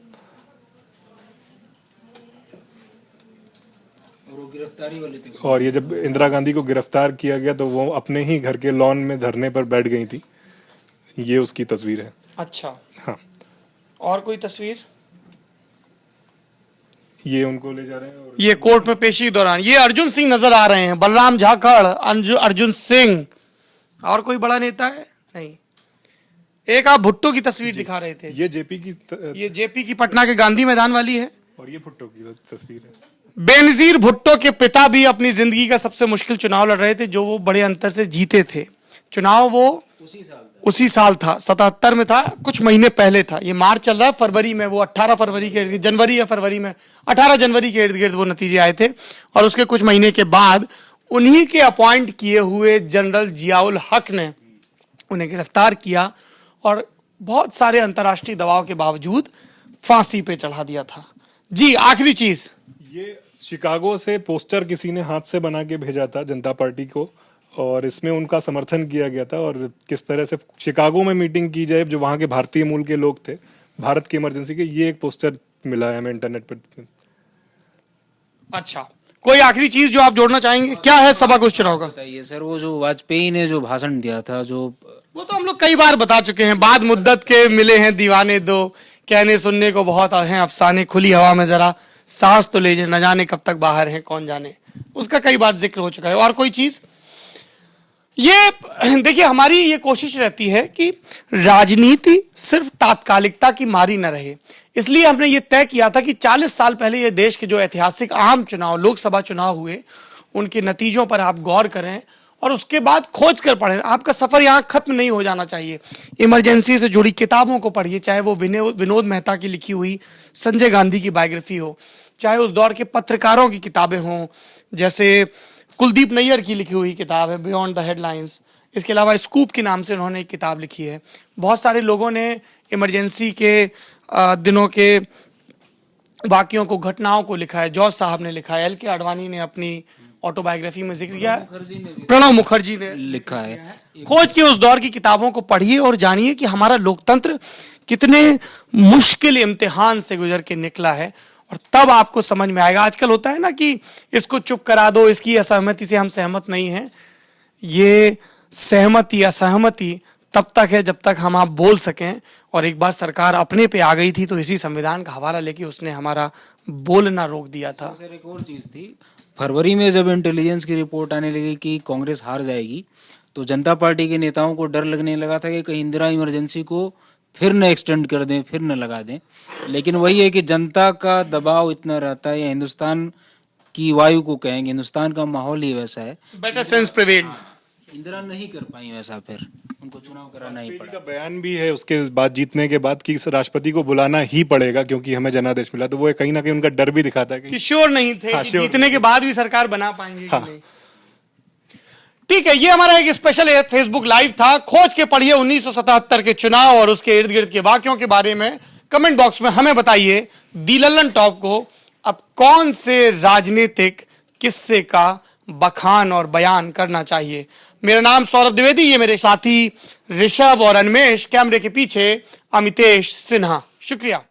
गिरफ्तारी वाले थे। और ये जब इंदिरा गांधी को गिरफ्तार किया गया तो वो अपने ही घर के लॉन में धरने पर बैठ गई थी। ये उसकी तस्वीर है। अच्छा, हाँ। और कोई तस्वीर? ये उनको ले जा रहे हैं और ये कोर्ट में पेशी के दौरान ये अर्जुन सिंह नजर आ रहे हैं, बलराम झाखड़, अर्जुन सिंह। और कोई बड़ा नेता है? नहीं। एक आप भुट्टो की तस्वीर दिखा रहे थे, ये जेपी की ये जेपी की पटना के गांधी मैदान वाली है। और ये भुट्टो की तस्वीर है। बेनजीर भुट्टो के पिता भी अपनी जिंदगी का सबसे मुश्किल चुनाव लड़ रहे थे, जो वो बड़े अंतर से जीते थे। चुनाव वो उसी साल था, 77 में था, कुछ महीने पहले था। ये मार्च चल रहा है, फरवरी में वो 18 फरवरी के इर्द गिर्द, जनवरी या फरवरी में 18 जनवरी के इर्द गिर्द वो नतीजे आए थे। और उसके कुछ महीने के बाद उन्हीं के अपॉइंट किए हुए जनरल जियाउल हक ने उन्हें गिरफ्तार किया और बहुत सारे अंतर्राष्ट्रीय दबाव के बावजूद फांसी पे चढ़ा दिया था। जी, आखिरी चीज, ये शिकागो से पोस्टर किसी ने हाथ से बना के भेजा था जनता पार्टी को, और इसमें उनका समर्थन किया गया था। और किस तरह से शिकागो में मीटिंग की जाए, जो वहां के भारतीय मूल के लोग थे, भारत की इमरजेंसी के, ये एक पोस्टर मिला है हमें इंटरनेट पर। अच्छा, कोई आखिरी चीज जो आप जोड़ना चाहेंगे? क्या है सबक उस चुनाव का? बताइए सर, वो जो वाजपेयी ने जो भाषण दिया था, जो वो तो हम लोग कई बार बता चुके हैं। बाद मुद्दत के मिले हैं दीवाने दो, कहने सुनने को बहुत हैं अफसाने, खुली हवा में जरा सांस तो ले, न जाने कब तक बाहर हैं कौन जाने, उसका कई बार जिक्र हो चुका है। और कोई चीज? ये देखिए, हमारी ये कोशिश रहती है कि राजनीति सिर्फ तात्कालिकता की मारी न रहे। इसलिए हमने ये तय किया था कि 40 साल पहले ये देश के जो ऐतिहासिक आम चुनाव, लोकसभा चुनाव हुए, उनके नतीजों पर आप गौर करें और उसके बाद खोज कर पढ़ें। आपका सफर यहां खत्म नहीं हो जाना चाहिए। इमरजेंसी से जुड़ी किताबों को पढ़िए, चाहे वो विनोद मेहता की लिखी हुई संजय गांधी की बायोग्राफी हो, चाहे उस दौर के पत्रकारों की किताबें हों, जैसे कुलदीप नैयर की लिखी हुई किताब है बियॉन्ड द हेडलाइंस। इसके अलावा स्कूप के नाम से उन्होंने एक किताब लिखी है। बहुत सारे लोगों ने इमरजेंसी के दिनों के वाकयों को, घटनाओं को लिखा है। जॉर्ज साहब ने लिखा है, एल.के. आडवाणी ने अपनी ऑटोबायोग्राफी में जिक्र किया है, प्रणब मुखर्जी ने लिखा है। खोज के उस दौर की किताबों को पढ़िए और जानिए कि हमारा लोकतंत्र कितने मुश्किल इम्तिहान से गुजर के निकला है, और तब आपको समझ में आएगा। आजकल होता है ना कि इसको चुप करा दो, इसकी असहमति से हम सहमत नहीं हैं। ये सहमति असहमति तब तक है जब तक हम आप बोल सकें। और एक बार सरकार अपने पे आ गई थी तो इसी संविधान का हवाला लेके उसने हमारा बोलना रोक दिया था। सर, एक और चीज थी, फरवरी में जब इंटेलिजेंस की रिपोर्ट आने लगी कि कांग्रेस हार जाएगी, तो जनता पार्टी के नेताओं को डर लगने लगा था कि कहीं इंदिरा इमरजेंसी को फिर न एक्सटेंड कर दें, फिर न लगा दें। लेकिन वही है कि जनता का दबाव इतना रहता है, या हिंदुस्तान की वायु को कहेंगे, हिंदुस्तान का माहौल ही वैसा है, बेटर सेंस प्रिवेल्ड। इंदिरा नहीं कर पाई वैसा, फिर उनको चुनाव कराना ही वाजपेयी पड़ा। का बयान भी है उसके बाद, जीतने के बाद, कि राष्ट्रपति को बुलाना ही पड़ेगा क्योंकि हमें जनादेश मिला। तो वो कहीं ना कहीं उनका डर भी दिखाता है कि श्योर नहीं थे हाँ, कि जीतने के बाद भी सरकार बना पाएंगे कि नहीं। ठीक है, ये हमारा एक स्पेशल फेसबुक लाइव था। खोज के पढ़िए 1977 के चुनाव और उसके इर्द गिर्द के वाक्यों के बारे में। कमेंट बॉक्स में हमें बताइए दी लल्लन टॉप को अब कौन से राजनीतिक किस्से का बखान और बयान करना चाहिए। मेरा नाम सौरभ द्विवेदी, ये मेरे साथी ऋषभ और अनमेश, कैमरे के पीछे अमितेश सिन्हा। शुक्रिया।